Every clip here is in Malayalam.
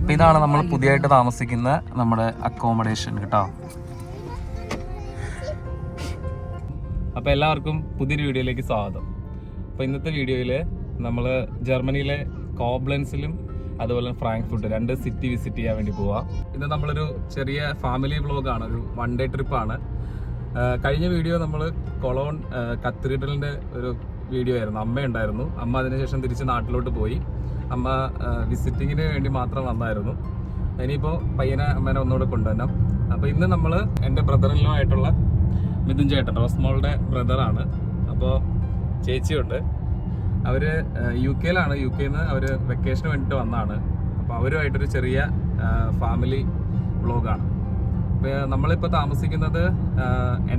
അപ്പോൾ ഇതാണ് നമ്മൾ പുതിയതായിട്ട് താമസിക്കുന്ന നമ്മുടെ അക്കോമഡേഷൻ കേട്ടോ. അപ്പോൾ എല്ലാവർക്കും പുതിയൊരു വീഡിയോയിലേക്ക് സ്വാഗതം. അപ്പോൾ ഇന്നത്തെ വീഡിയോയിൽ നമ്മൾ ജർമ്മനിയിലെ കോബ്ലൻസിലും അതുപോലെ ഫ്രാങ്ക്ഫർട്ട് 2 സിറ്റി വിസിറ്റ് ചെയ്യാൻ വേണ്ടി പോവാം. ഇന്ന് നമ്മളൊരു ചെറിയ ഫാമിലി വ്ളോഗാണ്, ഒരു 1 ഡേ ട്രിപ്പാണ്. കഴിഞ്ഞ വീഡിയോ നമ്മൾ കൊളോൺ കത്തീഡ്രലിൻ്റെ ഒരു വീഡിയോ ആയിരുന്നു. അമ്മ ഉണ്ടായിരുന്നു. അമ്മ അതിനുശേഷം തിരിച്ച് നാട്ടിലോട്ട് പോയി. അമ്മ വിസിറ്റിങ്ങിന് വേണ്ടി മാത്രം വന്നായിരുന്നു. ഇനിയിപ്പോൾ പയ്യനെ അമ്മേനെ ഒന്നുകൂടെ കൊണ്ടുവരണം. അപ്പോൾ ഇന്ന് നമ്മൾ എൻ്റെ ബ്രദറിലോ ആയിട്ടുള്ള മിഥുൻ ചേട്ടൻ, റോസ്മോളുടെ ബ്രദറാണ്. അപ്പോൾ ചേച്ചിയുണ്ട്. അവർ യു കെയിലാണ്. യു കെയിൽ നിന്ന് അവർ വെക്കേഷന് വേണ്ടിയിട്ട് വന്നതാണ്. അപ്പോൾ അവരുമായിട്ടൊരു ചെറിയ ഫാമിലി വ്ളോഗാണ്. നമ്മളിപ്പോൾ താമസിക്കുന്നത്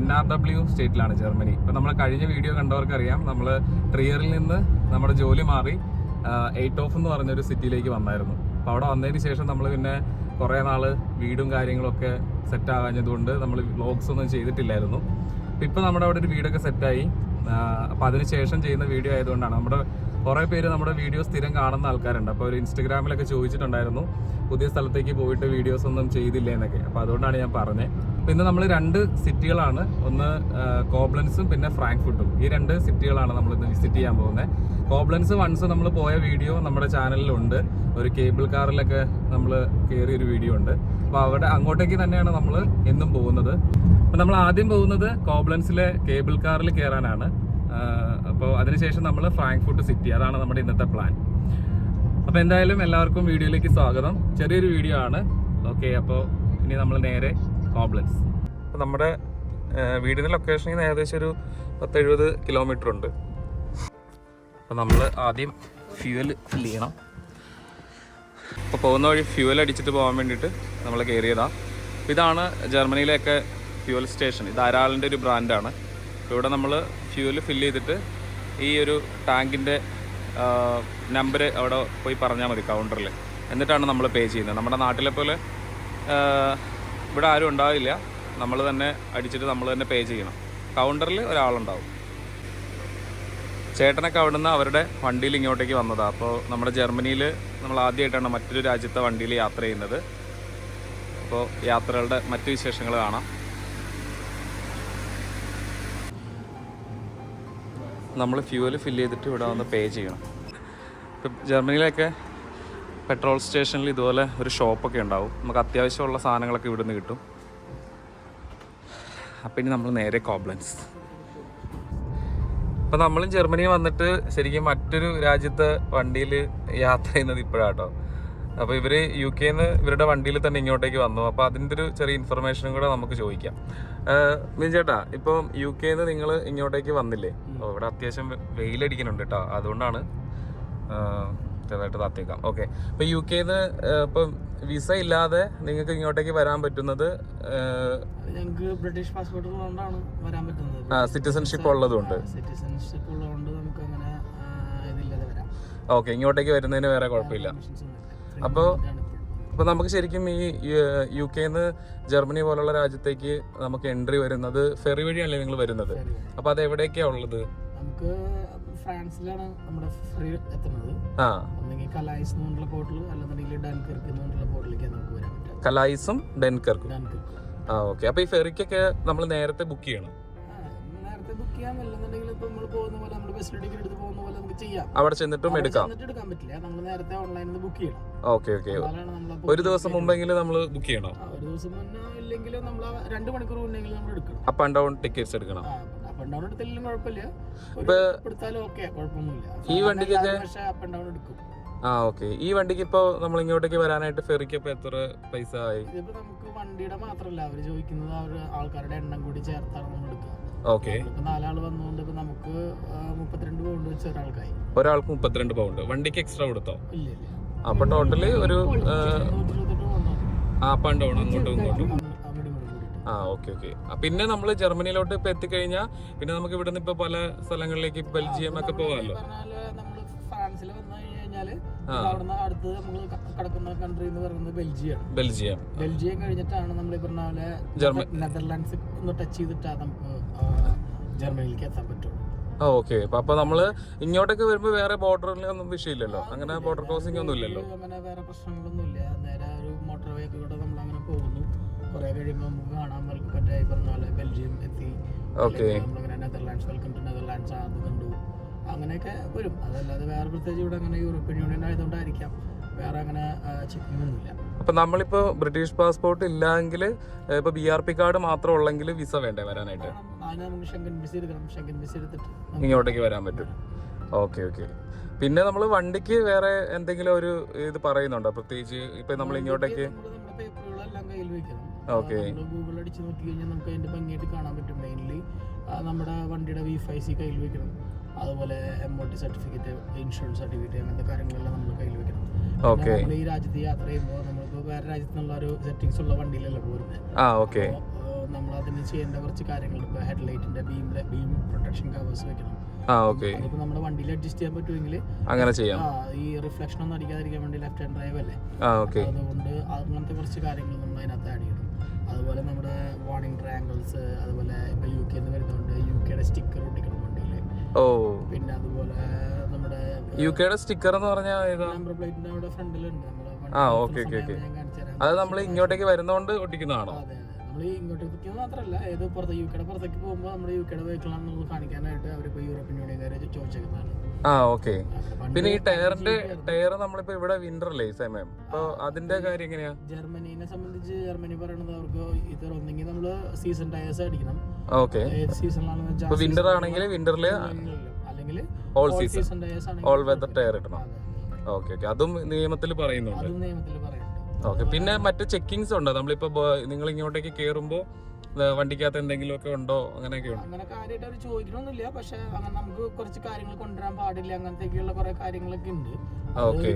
NRW സ്റ്റേറ്റിലാണ്, ജർമ്മനി. ഇപ്പോൾ നമ്മൾ കഴിഞ്ഞ വീഡിയോ കണ്ടവർക്കറിയാം, നമ്മൾ ട്രിയറിൽ നിന്ന് നമ്മുടെ ജോലി മാറി 8 ഓഫ് എന്ന് പറഞ്ഞൊരു സിറ്റിയിലേക്ക് വന്നായിരുന്നു. അപ്പോൾ അവിടെ വന്നതിന് ശേഷം നമ്മൾ പിന്നെ കുറേ നാൾ വീടും കാര്യങ്ങളൊക്കെ സെറ്റ് ആകാഞ്ഞതുകൊണ്ട് നമ്മൾ വ്ളോഗ്സ് ഒന്നും ചെയ്തിട്ടില്ലായിരുന്നു. അപ്പോൾ ഇപ്പോൾ നമ്മുടെ അവിടെ ഒരു വീടൊക്കെ സെറ്റായി. അപ്പോൾ അതിന് ശേഷം ചെയ്യുന്ന വീഡിയോ ആയതുകൊണ്ടാണ്. നമ്മുടെ കുറേ പേര് നമ്മുടെ വീഡിയോ സ്ഥിരം കാണുന്ന ആൾക്കാരുണ്ട്. അപ്പോൾ ഒരു ഇൻസ്റ്റഗ്രാമിലൊക്കെ ചോദിച്ചിട്ടുണ്ടായിരുന്നു പുതിയ സ്ഥലത്തേക്ക് പോയിട്ട് വീഡിയോസ് ഒന്നും ചെയ്തില്ലേ എന്നൊക്കെ. അപ്പോൾ അതുകൊണ്ടാണ് ഞാൻ പറഞ്ഞത്. അപ്പോൾ ഇന്ന് നമ്മൾ 2 സിറ്റികളാണ്, ഒന്ന് കോബ്ലൻസും പിന്നെ ഫ്രാങ്ക്ഫർട്ടും. ഈ 2 സിറ്റികളാണ് നമ്മൾ ഇന്ന് വിസിറ്റ് ചെയ്യാൻ പോകുന്നത്. കോബ്ലൻസ് വൺസ് നമ്മൾ പോയ വീഡിയോ നമ്മുടെ ചാനലിലുണ്ട്. ഒരു കേബിൾ കാറിലൊക്കെ നമ്മൾ കയറിയൊരു വീഡിയോ ഉണ്ട്. അപ്പോൾ അവിടെ അങ്ങോട്ടേക്ക് തന്നെയാണ് നമ്മൾ എന്നും പോകുന്നത്. അപ്പോൾ നമ്മൾ ആദ്യം പോകുന്നത് കോബ്ലൻസിലെ കേബിൾ കാറിൽ കയറാനാണ്. അപ്പോൾ അതിനുശേഷം നമ്മൾ ഫ്രാങ്ക്ഫർട്ട് സിറ്റി, അതാണ് നമ്മുടെ ഇന്നത്തെ പ്ലാൻ. അപ്പോൾ എന്തായാലും എല്ലാവർക്കും വീഡിയോയിലേക്ക് സ്വാഗതം. ചെറിയൊരു വീഡിയോ ആണ്. ഓക്കെ, അപ്പോൾ ഇനി നമ്മൾ നേരെ കോബ്ലൻസ്. അപ്പോൾ നമ്മുടെ വീടിൻ്റെ ലൊക്കേഷനിൽ നിന്ന് ഏകദേശം ഒരു 10-70 കിലോമീറ്റർ ഉണ്ട്. അപ്പോൾ നമ്മൾ ആദ്യം ഫ്യൂവൽ ഫില്ല് ചെയ്യണം. അപ്പോൾ പോകുന്ന വഴി ഫ്യൂവൽ അടിച്ചിട്ട് പോകാൻ വേണ്ടിയിട്ട് നമ്മൾ കയറിയതാണ്. ഇതാണ് ജർമ്മനിയിലെയൊക്കെ ഫ്യൂവൽ സ്റ്റേഷൻ. ഇത് അരാളിൻ്റെ ഒരു ബ്രാൻഡാണ്. ഇവിടെ നമ്മൾ ഫ്യൂവൽ ഫില്ല് ചെയ്തിട്ട് ഈ ഒരു ടാങ്കിൻ്റെ നമ്പർ അവിടെ പോയി പറഞ്ഞാൽ മതി കൗണ്ടറിൽ. എന്നിട്ടാണ് നമ്മൾ പേ ചെയ്യുന്നത്. നമ്മുടെ നാട്ടിലെ പോലെ ഇവിടെ ആരും ഉണ്ടാവില്ല. നമ്മൾ തന്നെ അടിച്ചിട്ട് നമ്മൾ തന്നെ പേ ചെയ്യണം. കൗണ്ടറിൽ ഒരാളുണ്ടാവും. ചേട്ടനൊക്കെ അവിടെ നിന്ന് അവരുടെ വണ്ടിയിൽ ഇങ്ങോട്ടേക്ക് വന്നതാണ്. അപ്പോൾ നമ്മുടെ ജർമ്മനിയിൽ നമ്മൾ ആദ്യമായിട്ടാണ് മറ്റൊരു രാജ്യത്തെ വണ്ടിയിൽ യാത്ര ചെയ്യുന്നത്. അപ്പോൾ യാത്രകളുടെ മറ്റു വിശേഷങ്ങൾ കാണാം. നമ്മൾ ഫ്യൂവൽ ഫില്ല് ചെയ്തിട്ട് ഇവിടെ വന്ന് പേ ചെയ്യണം. ഇപ്പം ജർമ്മനിയിലൊക്കെ പെട്രോൾ സ്റ്റേഷനിൽ ഇതുപോലെ ഒരു ഷോപ്പൊക്കെ ഉണ്ടാവും. നമുക്ക് അത്യാവശ്യമുള്ള സാധനങ്ങളൊക്കെ ഇവിടെ നിന്ന് കിട്ടും. അപ്പം ഇനി നമ്മൾ നേരെ കോബ്ലൻസ്. അപ്പം നമ്മളും ജർമ്മനിയിൽ വന്നിട്ട് ശരിക്കും മറ്റൊരു രാജ്യത്തെ വണ്ടിയിൽ യാത്ര ചെയ്യുന്നത് ഇപ്പോഴാട്ടോ. അപ്പോൾ ഇവർ യു കെയിൽ നിന്ന് ഇവരുടെ വണ്ടിയിൽ തന്നെ ഇങ്ങോട്ടേക്ക് വന്നു. അപ്പോൾ അതിൻ്റെ ഒരു ചെറിയ ഇൻഫർമേഷനും കൂടെ നമുക്ക് ചോദിക്കാം. മിഥുൻ ചേട്ടാ, ഇപ്പം യു കെയിൽ നിന്ന് നിങ്ങൾ ഇങ്ങോട്ടേക്ക് വന്നില്ലേ? അപ്പോൾ ഇവിടെ അത്യാവശ്യം വെയിലടിക്കുന്നുണ്ട് കേട്ടോ. അതുകൊണ്ടാണ് ചെറുതായിട്ട് താത്തേക്കാം. ഓക്കെ, അപ്പോൾ യു കെയിൽ നിന്ന് ഇപ്പം വിസ ഇല്ലാതെ നിങ്ങൾക്ക് ഇങ്ങോട്ടേക്ക് വരാൻ പറ്റുന്നത് ഞങ്ങൾക്ക് ബ്രിട്ടീഷ് പാസ്പോർട്ട് ഉള്ളതുകൊണ്ടാണ് വരാൻ പറ്റുന്നത്. സിറ്റിസൺഷിപ്പ് ഉള്ളതുകൊണ്ട്. സിറ്റിസൺഷിപ്പ് ഉള്ളതുകൊണ്ട് നമുക്ക് അങ്ങനെ ഇതില്ലാതെ വരാം. ഓക്കെ, ഇങ്ങോട്ടേക്ക് വരുന്നതിന് വേറെ കുഴപ്പമില്ല. അപ്പോൾ നമുക്ക് ശരിക്കും ഈ യു കെയിൽ നിന്ന് ജർമ്മനി പോലുള്ള രാജ്യത്തേക്ക് നമുക്ക് എൻട്രി വരുന്നത് ഫെറി വഴിയല്ലേ നിങ്ങൾ വരുന്നത്? അപ്പോൾ അത് എവിടേക്കാണ് ഉള്ളത്? നമുക്ക് ഫ്രാൻസിലാണ് നമ്മുടെ ഫെറി എത്തുന്നത്. ഒന്നെങ്കിൽ കലായിസ് എന്നുള്ള പോർട്ടിൽ, അല്ലെന്നുണ്ടെങ്കിൽ ഡൻകർക്ക് എന്നുള്ള പോർട്ടിലേക്ക് നമുക്ക് വരാൻ പറ്റും. കലായിസും ഡൻകർക്കും. ഓക്കെ, അപ്പോൾ ഈ ഫെറിക്കൊക്കെ നമ്മൾ നേരത്തെ ബുക്ക് ചെയ്യണം? നേരത്തെ ബുക്ക് ചെയ്യാം. അല്ലെന്നുണ്ടെങ്കിൽ ഇപ്പോൾ നമ്മൾ പോകുന്ന പോലെ നമ്മൾ ബസ് ടിക്കറ്റ് എടുത്ത് പോകുന്ന പോലെ നമുക്ക് ചെയ്യാം. അവിടെ ചെന്നിട്ടും എടുക്കാൻ പറ്റില്ല. നമ്മൾ നേരത്തെ ഓൺലൈനിൽ നിന്ന് ബുക്ക് ചെയ്യണം. ഓക്കെ, ഒരു ദിവസം മുമ്പെങ്കിലും നമ്മൾ ബുക്ക് ചെയ്യണം. ഒരു ദിവസം മുന്നേ ഇല്ലെങ്കിലും നമ്മൾ 2 മണിക്കൂർ മുന്നെങ്കിലും നമ്മൾ എടുക്കണം. അപ്പ് ആൻഡ് ഡൗൺ ടിക്കറ്റ്സ് എടുക്കണം. അപ്പ് ആൻഡ് ഡൗൺ എടുത്താലും കുഴപ്പമില്ല, എടുത്താലും ഓക്കെ, കുഴപ്പമൊന്നുമില്ല. ഈ വണ്ടിക്കൊക്കെ അപ്പ് ആൻഡ് ഡൗൺ എടുക്കും. ഓക്കെ, ഈ വണ്ടിക്ക് ഇപ്പോൾ നമ്മൾ ഇങ്ങോട്ടേക്ക് വരാനായിട്ട് ഫെറിക്ക് ഇപ്പോൾ എത്ര പൈസ ആയി? ഇതിപ്പോൾ നമുക്ക് വണ്ടിയുടെ മാത്രമല്ല അവർ ചോദിക്കുന്നത്, അവർ ആൾക്കാരുടെ എണ്ണം കൂടി ചേർത്താണ് നമ്മൾ എടുക്കുക. ഓക്കെ, ഇപ്പൊ 4 ആൾ വന്നുകൊണ്ട് ഇപ്പൊ നമുക്ക് 32 പൗണ്ട് വെച്ച് ഒരാൾക്ക് 32 പൗണ്ട്. വണ്ടിക്ക് എക്സ്ട്രാ കൊടുത്തോ? ഇല്ല. അപ്പൊ ടോട്ടല് ഒരു അപ്പ് ആൻഡ് ഡൗൺ അങ്ങോട്ടും ഇങ്ങോട്ടും. ഓക്കെ. പിന്നെ നമ്മൾ ജർമ്മനിയിലോട്ട് ഇപ്പൊ എത്തിക്കഴിഞ്ഞാൽ പിന്നെ നമുക്ക് ഇവിടെ നിന്ന് ഇപ്പൊ പല സ്ഥലങ്ങളിലേക്ക് ബെൽജിയം ഒക്കെ പോകാമല്ലോ. ഫ്രാൻസിൽ വന്നു കഴിഞ്ഞാല് അവിടുന്ന് അടുത്ത് നമ്മൾ കിടക്കുന്ന കൺട്രി എന്ന് പറയുന്നത് ബെൽജിയം കഴിഞ്ഞിട്ടാണ് നമ്മൾ ഈ പറഞ്ഞ പോലെ നെതർലാൻഡ്സ് ഒന്ന് ടച്ച് ചെയ്തിട്ടാണ് നമുക്ക് ജർമ്മനിയിലേക്ക് എത്താൻ പറ്റുള്ളൂ. ഓക്കെ. അപ്പൊ നമ്മള് ഇങ്ങോട്ടൊക്കെ വരുമ്പോ വേറെ ബോർഡറിലൊന്നും വിഷയമില്ലല്ലോ, അങ്ങനെ ബോർഡർ ക്രോസിംഗ് ഒന്നും ഇല്ലല്ലോ? അങ്ങനെ വേറെ പ്രശ്നങ്ങളൊന്നും ഇല്ല. നേരെ ഒരു മോട്ടോർ വേ കൂടെ നമ്മൾ അങ്ങനെ പോകുന്നു. കുറെ കഴിയുമ്പോൾ നമുക്ക് കാണാൻ പറ്റേ പറഞ്ഞ പോലെ ബെൽജിയം എത്തി, നമ്മളിങ്ങനെ നെതർലാൻഡ്സ്, വെൽക്കം ടു നെതർലാൻഡ്സ് അത് കണ്ടു, അങ്ങനെയൊക്കെ വരും. അതല്ലാതെ വേറെ പ്രത്യേകിച്ച് ഇവിടെ അങ്ങനെ യൂറോപ്യൻ യൂണിയൻ ആയതുകൊണ്ടായിരിക്കാം വേറെ അങ്ങനെ ചെക്കിംഗ് ഒന്നുമില്ല. അപ്പൊ നമ്മളിപ്പോ ബ്രിട്ടീഷ് പാസ്പോർട്ട് ഇല്ലെങ്കിൽ, ഇപ്പൊ BRP കാർഡ് മാത്രം ഉള്ളെങ്കിൽ വിസ വേണ്ടേ വരാനായിട്ട്? നമുക്ക് ഷെങ്കൻ വിസ എടുക്കണം. ഷെങ്കൻ വിസ എടുത്തിട്ട് ഇങ്ങോട്ടേക്ക് വരാൻ പറ്റും. Okay okay. പിന്നെ നമ്മൾ വണ്ടിക്ക് വേറെ എന്തെങ്കിലും ഒരു ഇത് പറയുന്നുണ്ടോ പ്രത്യേകിച്ച്? ഇപ്പൊ നമ്മൾ ഇങ്ങോട്ടേക്ക് പേപ്പറുകളെല്ലാം കയ്യിൽ വെക്കണം. ഓക്കെ. ഗൂഗിൾ അടിച്ച് നോക്കി കഴിഞ്ഞാൽ നമുക്ക് അതിന്റെ ഭംഗിയായിട്ട് കാണാൻ പറ്റും. മെയിൻലി നമ്മുടെ വണ്ടിയുടെ V5C കയ്യിൽ വെക്കണം. അതുപോലെ MOT സർട്ടിഫിക്കറ്റ്, ഇൻഷുറൻസ് സർട്ടിഫിക്കറ്റ്, അങ്ങനത്തെ കാര്യങ്ങളെല്ലാം നമ്മൾ കയ്യിൽ വെക്കണം. നമ്മൾ ഈ രാജ്യത്ത് യാത്ര ചെയ്യുമ്പോൾ നമ്മളിപ്പോൾ വേറെ രാജ്യത്തുനിന്നുള്ള ഒരു സെറ്റിംഗ്സ് ഉള്ള വണ്ടിയിലല്ല പോരുന്നത്. നമ്മൾ അതിന് ചെയ്യേണ്ട കുറച്ച് കാര്യങ്ങൾ, ഇപ്പോൾ ഹെഡ്ലൈറ്റിന്റെ ബീം പ്രൊട്ടക്ഷൻ കവേഴ്സ് വെക്കണം. അതിപ്പോ നമ്മുടെ വണ്ടിയിൽ അഡ്ജസ്റ്റ് ചെയ്യാൻ പറ്റുമെങ്കിൽ അങ്ങനെ ചെയ്യാം. ഈ റിഫ്ലക്ഷൻ ഒന്നും അടിക്കാതിരിക്കാൻ വേണ്ടി ലെഫ്റ്റ് ഹാൻഡ് ഡ്രൈവ് അല്ലേ, അതുകൊണ്ട് അങ്ങനത്തെ കുറച്ച് കാര്യങ്ങൾ നമ്മൾ അതിനകത്ത് ആഡ് ചെയ്യണം. അതുപോലെ നമ്മുടെ വാർണിംഗ് ട്രയാങ്കിൾസ്, അതുപോലെ ഇപ്പൊ UK വരുന്നുണ്ട്, UKയുടെ സ്റ്റിക്കർ ഒട്ടിക്കണം വണ്ടിയിൽ. പിന്നെ അതുപോലെ നമ്മുടെ UKയുടെ സ്റ്റിക്കർ എന്ന് പറഞ്ഞാൽ നമ്പർ പ്ലേറ്റിന്റെ അവിടെ ഫ്രണ്ടിലുണ്ട്. അത് നമ്മൾ ഇങ്ങോട്ടേക്ക് വരുന്നോണ്ട് ഒട്ടിക്കുന്നതാണോ? അതെ, നമ്മൾ ഇങ്ങോട്ടേക്ക് മാത്രമല്ല, ഏത് പുറത്ത് UKയുടെ പുറത്തേക്ക് പോകുമ്പോൾ നമ്മുടെ UKയുടെ വെഹിക്കിളാണെന്ന് നമ്മൾ കാണിക്കാനായിട്ട് അവരിപ്പോ യൂറോപ്യൻ യൂണിയൻകാരെ ചോദിച്ചേക്കുന്നതാണ്. ഓക്കെ. പിന്നെ ഈ ടയർ നമ്മളിപ്പോ ഇവിടെ വിന്റർ അല്ലേ ഈ സമയം, അപ്പൊ അതിന്റെ കാര്യം എങ്ങനെയാ? ജർമ്മനിനെ സംബന്ധിച്ച് ജർമ്മനി പറയണത് അവർക്ക് ഇത് ഒന്നെങ്കിൽ നമ്മള് സീസൺ ടയേഴ്സ് അടിക്കണം. ഓക്കെ. ഏത് സീസണിലാണെന്ന് വെച്ചാൽ വിന്റർ ആണെങ്കിൽ വിന്ററില്, അല്ലെങ്കിൽ ഓൾ സീസൺ ടയേഴ്സ് ആണെങ്കിൽ ഓൾ വെതർ ടയർ ഇടണം. Okay okay. അതും നിയമത്തിൽ പറയുന്നുണ്ട്. ഓക്കെ. പിന്നെ മറ്റു ചെക്കിങ്സ് ഉണ്ടോ? നമ്മളിപ്പോ നിങ്ങൾ ഇങ്ങോട്ടേക്ക് കേറുമ്പോ വണ്ടിക്കകത്ത് എന്തെങ്കിലും ഒക്കെ ഉണ്ടോ? അങ്ങനെയൊക്കെ ഉണ്ട്. അങ്ങനെ കാര്യമായിട്ട് അവർ ചോദിക്കണമെന്നില്ല, പക്ഷെ നമുക്ക് കുറച്ച് കാര്യങ്ങൾ കൊണ്ടുവരാൻ പാടില്ല, അങ്ങനത്തെയൊക്കെയുള്ള കുറെ കാര്യങ്ങളൊക്കെ ഉണ്ട്.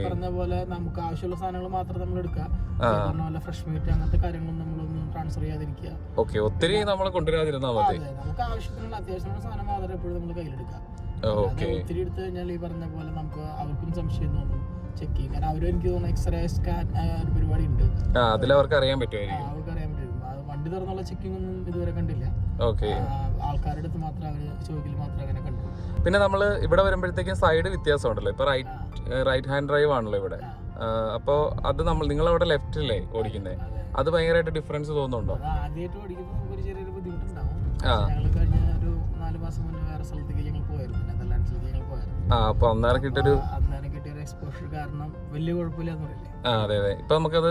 പറഞ്ഞ പോലെ നമുക്ക് ആവശ്യമുള്ള സാധനങ്ങൾ മാത്രം നമ്മൾ എടുക്കുക. പറഞ്ഞ പോലെ ഫ്രഷ് മീറ്റ് അങ്ങനത്തെ കാര്യങ്ങളൊന്നും നമ്മളൊന്നും ട്രാൻസ്ഫർ ചെയ്യാതിരിക്കുക. ഓക്കെ. ഒത്തിരി നമ്മൾ കൊണ്ടുവരാതിരുന്നാൽ മതി. നമുക്ക് ആവശ്യത്തിനുള്ള അത്യാവശ്യമുള്ള സാധനം മാത്രമേ എപ്പോഴും നമ്മൾ കയ്യിലെടുക്കുക. ഒത്തിരി എടുത്തു കഴിഞ്ഞാൽ ഈ പറഞ്ഞ പോലെ നമുക്ക് അവർക്കും സംശയം തോന്നും, ചെക്ക് ചെയ്യും. കാരണം അവരും എനിക്ക് തോന്നുന്നു എക്സ്റേ സ്കാൻ ഒരു പരിപാടി ഉണ്ട്, അതിലവർക്ക് അറിയാൻ പറ്റുമായിരിക്കും. അവർക്ക് അറിയാൻ പറ്റും. വണ്ടി തുറന്നുള്ള ചെക്കിംഗ് ഒന്നും ഇതുവരെ കണ്ടില്ല. ആൾക്കാരുടെ അടുത്ത് മാത്രം അവര് ചോദിക്കൽ മാത്രം അങ്ങനെ കണ്ടു. പിന്നെ നമ്മൾ ഇവിടെ വരുമ്പോഴത്തേക്കും സൈഡ് വ്യത്യാസം ഉണ്ടല്ലോ. ഇപ്പൊ റൈറ്റ് ഹാൻഡ് ഡ്രൈവ് ആണല്ലോ ഇവിടെ. അപ്പോ അത് നിങ്ങളവിടെ ലെഫ്റ്റിലേ ഓടിക്കുന്നേ, അത് ഭയങ്കരമായിട്ട് ഡിഫറൻസ് തോന്നുന്നുണ്ടോ? ആദ്യമായിട്ട് ഓടിക്കുമ്പോൾ നമുക്കൊരു ചെറിയൊരു ബുദ്ധിമുട്ടുണ്ടാവും. ഞങ്ങൾ കഴിഞ്ഞ ഒരു 4 മാസം മുന്നേ വേറെ സ്ഥലത്തേക്ക് ഞങ്ങൾ പോയിരുന്നു, നെതർലാൻഡ്സിലേക്ക് ഞങ്ങൾ പോയിരുന്നു. അപ്പൊ അന്നേരം കിട്ടിയൊരു എക്സ്പോഷർ കാരണം വലിയ കുഴപ്പമില്ലാന്ന് പറയില്ലേ? അതെ അതെ. ഇപ്പൊ നമുക്കത്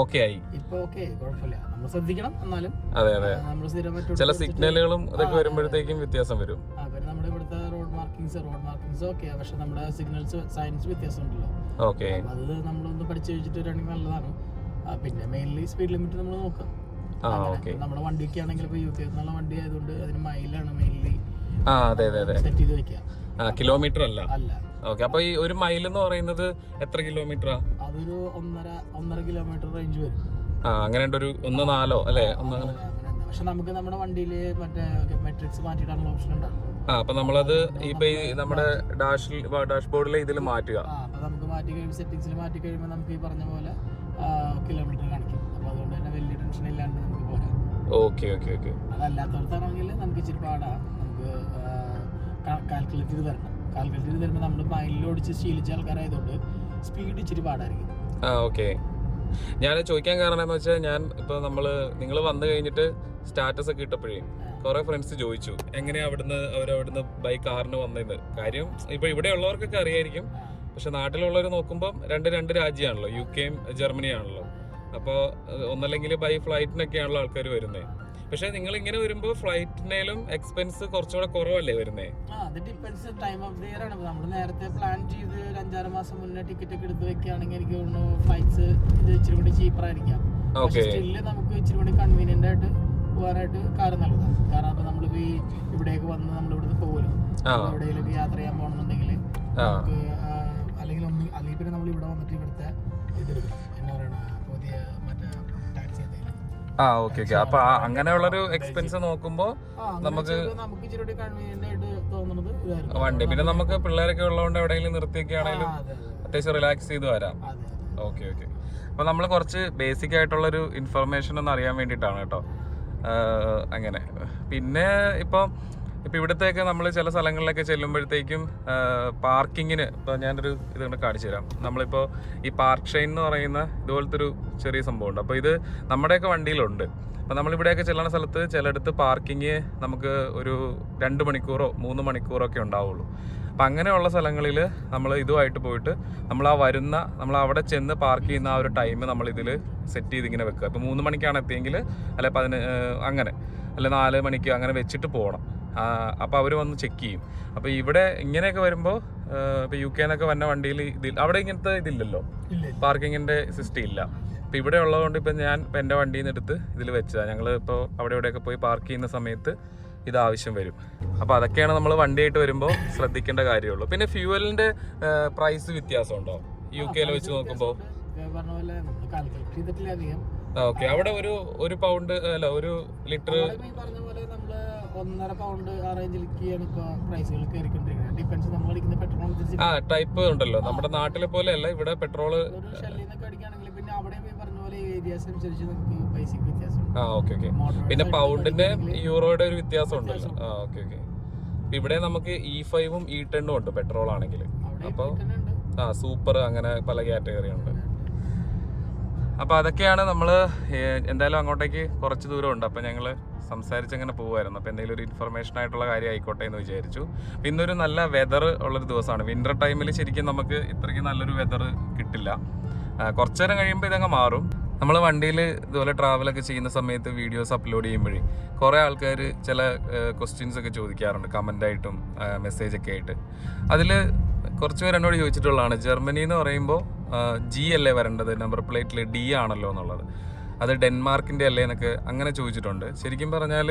ഓക്കെ ആയി. ഇപ്പൊ ഓക്കെ, കുഴപ്പമില്ല. നമ്മൾ ശ്രദ്ധിക്കണം. എന്നാലും അതെ അതെ, നമ്മൾ സ്ഥിരമായിട്ട് ചില സിഗ്നലുകളും ഇതൊക്കെ വരുമ്പോഴത്തേക്കും വ്യത്യാസം വരും. നമ്മുടെ ഇവിടുത്തെ റോഡ് മാർക്കിങ്സ് ഓക്കെ, പക്ഷെ നമ്മുടെ സിഗ്നൽസ് സയൻസ് വ്യത്യാസം ഉണ്ടല്ലോ. ഓക്കെ. അത് നമ്മളൊന്ന് പഠിച്ചു വെച്ചിട്ട് വരികയാണെങ്കിൽ നല്ലതാണ്. പിന്നെ മെയിൻലി സ്പീഡ് ലിമിറ്റ് നമ്മൾ നോക്കാം. നമ്മുടെ വണ്ടിയൊക്കെ ആണെങ്കിൽ ഇപ്പൊ UK എന്നുള്ള വണ്ടി ആയതുകൊണ്ട് അതിന് മൈലാണ് മെയിൻലി സെറ്റ് ചെയ്ത് വെക്കുക, കിലോമീറ്റർ അല്ല. ഓക്കെ. അപ്പൊ ഈ ഒരു മൈൽ എന്ന് പറയുന്നത് എത്ര കിലോമീറ്ററാ? അതൊരു 1.5 കിലോമീറ്റർ റേഞ്ച് വരും. അങ്ങനെ ഒരു 1.4 അല്ലേ? പക്ഷെ നമുക്ക് നമ്മുടെ വണ്ടിയില് മറ്റേ മെട്രിക്സ് മാറ്റിയിട്ടാണ് ഓപ്ഷൻ ഉണ്ടാവും. അപ്പൊ നമ്മളത് ഇപ്പൊ നമ്മുടെ ഡാഷ് ബോർഡിലെ ഇതിൽ മാറ്റുക. അപ്പൊ നമുക്ക് മാറ്റി കഴിയുമ്പോൾ സെറ്റിംഗ്സിൽ മാറ്റി കഴിയുമ്പോൾ നമുക്ക് ഈ പറഞ്ഞ പോലെ കിലോമീറ്റർ കാണിക്കും. അപ്പൊ അതുകൊണ്ട് തന്നെ വലിയ ടെൻഷൻ ഇല്ലാണ്ട് നമുക്ക് പോരാം. Okay okay okay. അതല്ലാത്തവർക്കാണെങ്കിൽ നമുക്ക് ഇച്ചിരി പാടാ. നമുക്ക് കാൽക്കുലേറ്റ് ചെയ്ത് വരണം. കാൽക്കുലേറ്റ് ചെയ്ത് വരുമ്പോൾ നമ്മൾ മൈലിൽ ഓടിച്ച് ശീലിച്ച ആൾക്കാരായതുകൊണ്ട് സ്പീഡ് ഇച്ചിരി പാടായിരിക്കും. ഓക്കെ. ഞാൻ ചോദിക്കാൻ കാരണം എന്ന് വെച്ചാൽ, ഞാൻ ഇപ്പൊ നിങ്ങൾ വന്നു കഴിഞ്ഞിട്ട് സ്റ്റാറ്റസ് ഒക്കെ ഇട്ടപ്പോഴേ കുറെ ഫ്രണ്ട്സ് ചോദിച്ചു എങ്ങനെയാ അവരവിടുന്ന് ബൈ കാറിന് വന്നതെന്ന്. കാര്യം ഇപ്പൊ ഇവിടെ ഉള്ളവർക്കൊക്കെ അറിയായിരിക്കും, പക്ഷെ നാട്ടിലുള്ളവർ നോക്കുമ്പോൾ രണ്ട് രാജ്യമാണല്ലോ, UKയും ജർമ്മനിയാണല്ലോ. അപ്പോൾ ഒന്നല്ലെങ്കിൽ ബൈ ഫ്ലൈറ്റിനൊക്കെയാണല്ലോ ആൾക്കാർ വരുന്നത്. പക്ഷെ നിങ്ങൾ ഇങ്ങനെ വരുമ്പോൾ ഫ്ലൈറ്റിനേലും എക്സ്പെൻസ് കുറച്ചുകൂടെ കുറവല്ലേ വരുന്നേ? അത് depends time of the year ആണ്. നമ്മൾ നേരത്തെ പ്ലാൻ ചെയ്ത് ഒരു 5-6 മാസം മുന്നേ ടിക്കറ്റ് ഒക്കെ എടുത്ത് വെക്കുകയാണെങ്കിൽ എനിക്ക് തോന്നുന്നു ഫ്ലൈറ്റ്സ് ഇത് ഇച്ചിരി കൂടി ചീപ്പർ ആയിരിക്കാം. സ്റ്റില് നമുക്ക് ഇച്ചിരി കൂടി കൺവീനിയന്റ് ആയിട്ട് പോകാനായിട്ട് കാർ നല്ലതാണ്. കാരണം അപ്പൊ നമ്മളിപ്പോ ഇവിടേക്ക് വന്ന് നമ്മൾ ഇവിടുന്ന് പോകുമല്ലോ, എവിടെയെങ്കിലും യാത്ര ചെയ്യാൻ പോകണമെന്നുണ്ടെങ്കിൽ നമുക്ക് അല്ലെങ്കിൽ പിന്നെ നമ്മൾ ഇവിടെ വന്നിട്ട് ഇവിടുത്തെ ഇതെടുക്കണം, എന്നാ പറയണ പുതിയ മറ്റേ ടാക്സി എന്തെങ്കിലും. Okay okay. അപ്പൊ അങ്ങനെയുള്ളൊരു എക്സ്പെൻസ് നോക്കുമ്പോ നമുക്ക് ഇച്ചിരി കൺവീനിയന്റ് ആയിട്ട് തോന്നുന്നത് വണ്ടി. പിന്നെ നമുക്ക് പിള്ളേരൊക്കെ ഉള്ളതുകൊണ്ട് എവിടെയെങ്കിലും നിർത്തിയൊക്കെ ആണെങ്കിലും അത്യാവശ്യം റിലാക്സ് ചെയ്ത് വരാം. Okay okay. അപ്പൊ നമ്മൾ കുറച്ച് ബേസിക് ആയിട്ടുള്ളൊരു ഇൻഫർമേഷൻ ഒന്ന് അറിയാൻ വേണ്ടിയിട്ടാണ് കേട്ടോ. അങ്ങനെ പിന്നെ ഇപ്പം ഇപ്പം ഇവിടത്തേക്ക് നമ്മൾ ചില സ്ഥലങ്ങളിലൊക്കെ ചെല്ലുമ്പോഴത്തേക്കും പാർക്കിങ്ങിന് ഇപ്പോൾ ഞാനൊരു ഇതുകൊണ്ട് കാണിച്ചു തരാം. നമ്മളിപ്പോൾ ഈ പാർക്ക് ഷൈൻ എന്ന് പറയുന്ന ഇതുപോലത്തെ ഒരു ചെറിയ സംഭവമുണ്ട്. അപ്പോൾ ഇത് നമ്മുടെയൊക്കെ വണ്ടിയിലുണ്ട്. അപ്പോൾ നമ്മളിവിടെയൊക്കെ ചെല്ലുന്ന സ്ഥലത്ത് ചിലയിടത്ത് പാർക്കിങ് നമുക്ക് ഒരു 2 മണിക്കൂറോ 3 മണിക്കൂറോ ഒക്കെ ഉണ്ടാവുള്ളൂ. അപ്പം അങ്ങനെയുള്ള സ്ഥലങ്ങളിൽ നമ്മൾ ഇതുമായിട്ട് പോയിട്ട് നമ്മൾ അവിടെ ചെന്ന് പാർക്ക് ചെയ്യുന്ന ആ ഒരു ടൈം നമ്മളിതിൽ സെറ്റ് ചെയ്തിങ്ങനെ വെക്കുക. ഇപ്പോൾ 3 മണിക്കാണ് എത്തിയെങ്കിൽ അല്ലെ അങ്ങനെ അല്ലെ 4 മണിക്ക് അങ്ങനെ വെച്ചിട്ട് പോകണം. അപ്പോൾ അവർ വന്ന് ചെക്ക് ചെയ്യും. അപ്പോൾ ഇവിടെ ഇങ്ങനെയൊക്കെ വരുമ്പോൾ ഇപ്പോൾ UK എന്നൊക്കെ വന്ന വണ്ടിയിൽ അവിടെ ഇങ്ങനത്തെ ഇതില്ലല്ലോ, പാർക്കിങ്ങിൻ്റെ സിസ്റ്റം ഇല്ല. അപ്പോൾ ഇവിടെ ഉള്ളതുകൊണ്ട് ഇപ്പം ഞാൻ എൻ്റെ വണ്ടിയിൽ നിന്ന് എടുത്ത് ഇതിൽ വെച്ചതാണ്. ഞങ്ങൾ ഇപ്പോൾ അവിടെ ഇവിടെയൊക്കെ പോയി പാർക്ക് ചെയ്യുന്ന സമയത്ത് ഇത് ആവശ്യം വരും. അപ്പോൾ അതൊക്കെയാണ് നമ്മൾ വണ്ടിയായിട്ട് വരുമ്പോൾ ശ്രദ്ധിക്കേണ്ട കാര്യമുള്ളൂ. പിന്നെ ഫ്യൂവലിൻ്റെ പ്രൈസ് വ്യത്യാസമുണ്ടോ UK വെച്ച് നോക്കുമ്പോൾ? ഓക്കെ, അവിടെ ഒരു പൗണ്ട് അല്ല 1 ലിറ്റർ 1.5 പൗണ്ട് ആ റേഞ്ചിലേക്കാണ് ഇപ്പോൾ പ്രൈസുകൾ കയറിക്കൊണ്ടിരിക്കുന്നത്. ഡിപ്പെൻസ് നമ്മൾ അടിക്കുന്ന പെട്രോൾ ടൈപ്പ് ഉണ്ടല്ലോ, നമ്മുടെ നാട്ടിലെ പോലെ അല്ല ഇവിടെ പെട്രോള് ഷെല്ലിന്നൊക്കെ അടിക്കുകയാണെങ്കിൽ പിന്നെ അവിടെ പറഞ്ഞ പോലെ ഏരിയാസ് അനുസരിച്ച് നമുക്ക് പൈസക്ക് വ്യത്യാസം. ഓക്കെ. പിന്നെ പൗണ്ടിന്റെ യൂറോയുടെ ഒരു വ്യത്യാസം ഉണ്ടല്ലോ. ഓക്കെ. ഇവിടെ നമുക്ക് E5ഉം E10ഉം ഉണ്ട് പെട്രോൾ ആണെങ്കിൽ. അപ്പോൾ സൂപ്പർ അങ്ങനെ പല കാറ്റഗറി ഉണ്ട്. അപ്പോൾ അതൊക്കെയാണ് നമ്മൾ എന്തായാലും അങ്ങോട്ടേക്ക് കുറച്ച് ദൂരം ഉണ്ട്. അപ്പോൾ ഞങ്ങൾ സംസാരിച്ചങ്ങനെ പോകുമായിരുന്നു. അപ്പോൾ എന്തെങ്കിലും ഒരു ഇൻഫർമേഷൻ ആയിട്ടുള്ള കാര്യം ആയിക്കോട്ടെ എന്ന് വിചാരിച്ചു. അപ്പോൾ ഇന്നൊരു നല്ല വെതർ ഉള്ളൊരു ദിവസമാണ്. വിൻ്റർ ടൈമിൽ ശരിക്കും നമുക്ക് ഇത്രയ്ക്ക് നല്ലൊരു വെതർ കിട്ടില്ല. കുറച്ചു നേരം കഴിയുമ്പോൾ ഇതങ്ങ് മാറും. നമ്മൾ വണ്ടിയിൽ ഇതുപോലെ ട്രാവലൊക്കെ ചെയ്യുന്ന സമയത്ത് വീഡിയോസ് അപ്ലോഡ് ചെയ്യുമ്പോഴേ കുറേ ആൾക്കാർ ചില ക്വസ്റ്റ്യൻസ് ഒക്കെ ചോദിക്കാറുണ്ട് കമൻ്റായിട്ടും മെസ്സേജൊക്കെ ആയിട്ട്. അതിൽ കുറച്ച് പേര് എന്നോട് ചോദിച്ചിട്ടുള്ളതാണ്, ജർമ്മനി എന്ന് പറയുമ്പോൾ G അല്ലേ വരേണ്ടത്, നമ്പർ പ്ലേറ്റിൽ D ആണല്ലോ എന്നുള്ളത്, അത് ഡെൻമാർക്കിൻ്റെ അല്ലേ എന്നൊക്കെ അങ്ങനെ ചോദിച്ചിട്ടുണ്ട്. ശരിക്കും പറഞ്ഞാൽ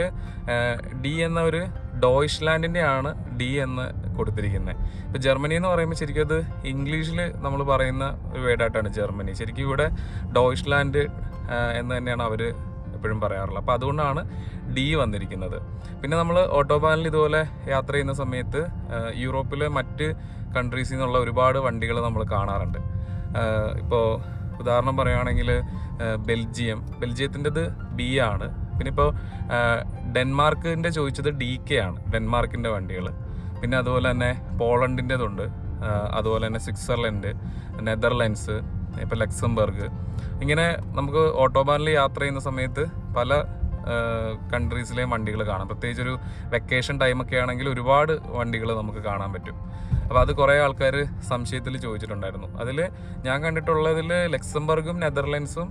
D എന്ന ഒരു ഡോയ്ച്ച്ലാൻഡിൻ്റെ ആണ് D എന്ന് കൊടുത്തിരിക്കുന്നത്. ഇപ്പോൾ ജർമ്മനി എന്ന് പറയുമ്പോൾ ശരിക്കും അത് ഇംഗ്ലീഷിൽ നമ്മൾ പറയുന്ന ഒരു വേർഡായിട്ടാണ് ജർമ്മനി. ശരിക്കും ഇവിടെ ഡോയ്ച്ച്ലാൻഡ് എന്ന് തന്നെയാണ് അവർ എപ്പോഴും പറയാറുള്ളത്. അപ്പോൾ അതുകൊണ്ടാണ് D വന്നിരിക്കുന്നത്. പിന്നെ നമ്മൾ ഓട്ടോബാനിൽ ഇതുപോലെ യാത്ര ചെയ്യുന്ന സമയത്ത് യൂറോപ്പിലെ മറ്റ് കൺട്രീസിൽ നിന്നുള്ള ഒരുപാട് വണ്ടികൾ നമ്മൾ കാണാറുണ്ട്. ഇപ്പോൾ ഉദാഹരണം പറയുകയാണെങ്കിൽ ബെൽജിയത്തിൻ്റെത് B ആണ്. പിന്നെ ഇപ്പോൾ ഡെൻമാർക്കിൻ്റെ ചോദിച്ചത് DK ആണ്, ഡെൻമാർക്കിൻ്റെ വണ്ടികൾ. പിന്നെ അതുപോലെ തന്നെ പോളണ്ടിൻ്റെതുണ്ട്, അതുപോലെ തന്നെ സ്വിറ്റ്സർലൻഡ്, നെതർലാൻഡ്സ്, ഇപ്പോൾ ലക്സംബർഗ്. ഇങ്ങനെ നമുക്ക് ഓട്ടോബാനിൽ യാത്ര ചെയ്യുന്ന സമയത്ത് പല കൺട്രീസിലെയും വണ്ടികൾ കാണാം. പ്രത്യേകിച്ച് ഒരു വെക്കേഷൻ ടൈമൊക്കെ ആണെങ്കിൽ ഒരുപാട് വണ്ടികൾ നമുക്ക് കാണാൻ പറ്റും. അപ്പോൾ അത് കുറേ ആൾക്കാർ സംശയത്തിൽ ചോദിച്ചിട്ടുണ്ടായിരുന്നു. അതിൽ ഞാൻ കണ്ടിട്ടുള്ളതിൽ ലക്സംബർഗും നെതർലാൻഡ്സും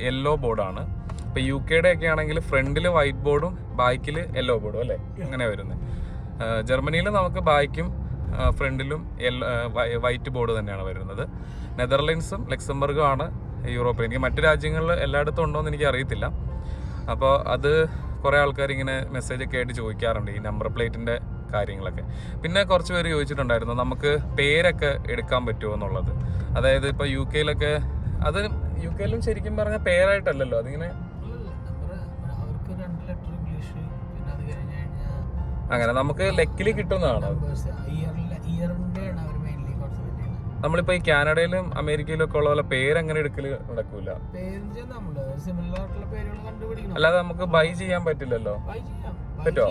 യെല്ലോ ബോർഡാണ്. ഇപ്പോൾ UK ഒക്കെ ആണെങ്കിൽ ഫ്രണ്ടിൽ വൈറ്റ് ബോർഡും ബാക്കിൽ യെല്ലോ ബോർഡും അല്ലേ, അങ്ങനെ വരുന്നത്. ജർമ്മനിയിൽ നമുക്ക് ബാക്കും ഫ്രണ്ടിലും വൈറ്റ് ബോർഡ് തന്നെയാണ് വരുന്നത്. നെതർലാൻഡ്സും ലക്സംബർഗും ആണ് യൂറോപ്പിൽ. എനിക്ക് മറ്റു രാജ്യങ്ങളിൽ എല്ലായിടത്തും ഉണ്ടോ എന്ന് എനിക്ക് അറിയത്തില്ല. അപ്പോൾ അത് കുറേ ആൾക്കാർ ഇങ്ങനെ മെസ്സേജൊക്കെ ആയിട്ട് ചോദിക്കാറുണ്ട് ഈ നമ്പർ പ്ലേറ്റിൻ്റെ കാര്യങ്ങളൊക്കെ. പിന്നെ കുറച്ച് പേര് ചോദിച്ചിട്ടുണ്ടായിരുന്നു നമുക്ക് പേരൊക്കെ എടുക്കാൻ പറ്റുമോ എന്നുള്ളത്. അതായത് ഇപ്പോൾ UK അത് UK ശരിക്കും പറഞ്ഞാൽ പേരായിട്ടല്ലല്ലോ, അതിങ്ങനെ അങ്ങനെ നമുക്ക് ലക്കിൽ കിട്ടുന്നതാണ്. നമ്മളിപ്പോ ഈ കാനഡയിലും അമേരിക്കയിലും ഒക്കെ ഉള്ള പോലെ പേരങ്ങനെ എടുക്കല് നടക്കൂല. അല്ലാതെ നമുക്ക് ബൈ ചെയ്യാൻ പറ്റില്ലല്ലോ. പറ്റോ?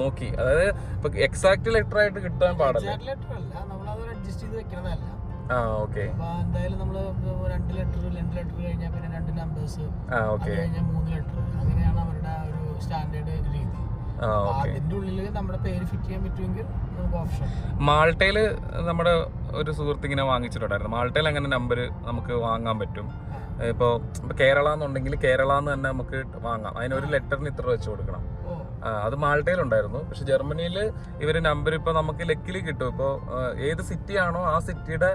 നോക്കി, അതായത് ഇപ്പൊ എക്സാക്ട് ലെറ്റർ ആയിട്ട് കിട്ടാൻ പാടില്ല. ഓക്കെ. എന്തായാലും നമ്മള് 2 ലെറ്റർ കഴിഞ്ഞാൽ പിന്നെ 2 നമ്പേഴ്സ്, 3 ലെറ്റർ, അങ്ങനെയാണ് അവരുടെ ഒരു സ്റ്റാൻഡേർഡ് രീതി. അതിന്റെ ഉള്ളിൽ നമ്മുടെ പേര് ഫിറ്റ് ചെയ്യാൻ പറ്റുമെങ്കിൽ നമുക്ക് ഓപ്ഷൻ. മാൾട്ടയില് നമ്മുടെ ഒരു സുഹൃത്ത് ഇങ്ങനെ വാങ്ങിച്ചിട്ടുണ്ടായിരുന്നു. മാൾട്ടയിൽ അങ്ങനെ നമ്പർ നമുക്ക് വാങ്ങാൻ പറ്റും. ഇപ്പോൾ കേരള എന്നുണ്ടെങ്കിൽ കേരള എന്ന് തന്നെ നമുക്ക് വാങ്ങാം. അതിനൊരു ലെറ്ററിന് ഇത്ര വെച്ച് കൊടുക്കണം. അത് മാൾട്ടയിലുണ്ടായിരുന്നു. പക്ഷെ ജർമ്മനിയിൽ ഇവർ നമ്പർ ഇപ്പോൾ നമുക്ക് ലക്കിൽ കിട്ടും. ഇപ്പോൾ ഏത് സിറ്റി ആണോ ആ സിറ്റിയുടെ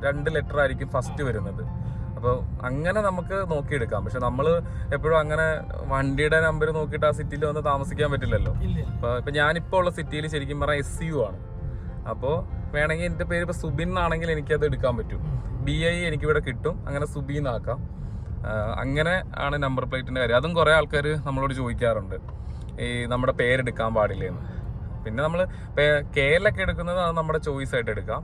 2 ലെറ്റർ ആയിരിക്കും ഫസ്റ്റ് വരുന്നത്. അപ്പോൾ അങ്ങനെ നമുക്ക് നോക്കിയെടുക്കാം. പക്ഷെ നമ്മൾ എപ്പോഴും അങ്ങനെ വണ്ടിയുടെ നമ്പർ നോക്കിയിട്ട് ആ സിറ്റിയിൽ വന്ന് താമസിക്കാൻ പറ്റില്ലല്ലോ. ഇപ്പം ഞാനിപ്പോൾ ഉള്ള സിറ്റിയിൽ ശരിക്കും പറഞ്ഞാൽ SU ആണ്. അപ്പോൾ വേണമെങ്കിൽ എൻ്റെ പേര് ഇപ്പോൾ സുബിൻ എന്നാണെങ്കിൽ എനിക്കത് എടുക്കാൻ പറ്റും. BI എനിക്കിവിടെ കിട്ടും. അങ്ങനെ സുബീൻ ആക്കാം. അങ്ങനെ ആണ് നമ്പർ പ്ലേറ്റിൻ്റെ കാര്യം. അതും കുറേ ആൾക്കാർ നമ്മളോട് ചോദിക്കാറുണ്ട് ഈ നമ്മുടെ പേരെടുക്കാൻ പാടില്ലേന്ന്. പിന്നെ നമ്മൾ KL എടുക്കുന്നത് അത് നമ്മുടെ ചോയ്സ് ആയിട്ട് എടുക്കാം.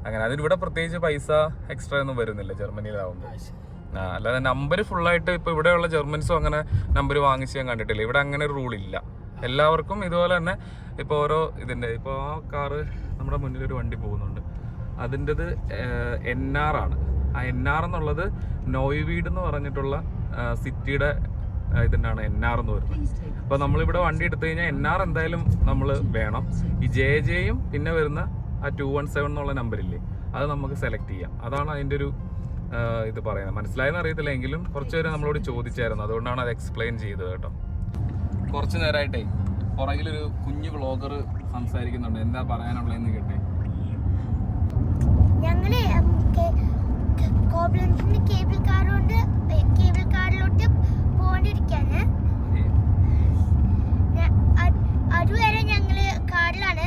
അങ്ങനെ അതിനിവിടെ പ്രത്യേകിച്ച് പൈസ എക്സ്ട്രാ ഒന്നും വരുന്നില്ല ജർമ്മനിയിലാവുമ്പോൾ. അല്ലാതെ നമ്പർ ഫുള്ളായിട്ട് ഇപ്പോൾ ഇവിടെയുള്ള ജർമ്മൻസും അങ്ങനെ നമ്പർ വാങ്ങിച്ച് ഞാൻ കണ്ടിട്ടില്ല. ഇവിടെ അങ്ങനെ ഒരു റൂളില്ല. എല്ലാവർക്കും ഇതുപോലെ തന്നെ ഇപ്പോൾ ഓരോ ഇതിൻ്റെ ഇപ്പോൾ ആ കാറ് നമ്മുടെ മുന്നിലൊരു വണ്ടി പോകുന്നുണ്ട്, അതിൻ്റെത് NR ആണ്. ആ NR എന്നുള്ളത് നോയ്വീഡ് എന്ന് പറഞ്ഞിട്ടുള്ള സിറ്റിയുടെ ഇതിൻ്റെയാണ് NR എന്ന് വരുന്നത്. അപ്പോൾ നമ്മളിവിടെ വണ്ടി എടുത്തു കഴിഞ്ഞാൽ NR എന്തായാലും നമ്മൾ വേണം. ഈ JJയും പിന്നെ വരുന്ന ആ 217 എന്നുള്ള നമ്പറില്ലേ, അത് നമുക്ക് സെലക്ട് ചെയ്യാം. അതാണ് അതിൻ്റെ ഒരു ഇത് പറയുന്നത്. മനസ്സിലായെന്ന് അറിയത്തില്ല, എങ്കിലും കുറച്ച് പേര് നമ്മളോട് ചോദിച്ചായിരുന്നു, അതുകൊണ്ടാണ് അത് എക്സ്പ്ലെയിൻ ചെയ്തത് കേട്ടോ. കുറച്ച് നേരമായിട്ടേ പുറകിലൊരു കുഞ്ഞു വ്ളോഗർ സംസാരിക്കുന്നുണ്ട്. എന്താ പറയാനുള്ളതെന്ന് കേട്ടെ. ഞങ്ങള് കോബ്ലൻസിന്റെ കേബിൾ കാറിലോട്ട് പോണ്ടിരിക്കാണ്. അതുവരെ ഞങ്ങള് കാറിലാണ്.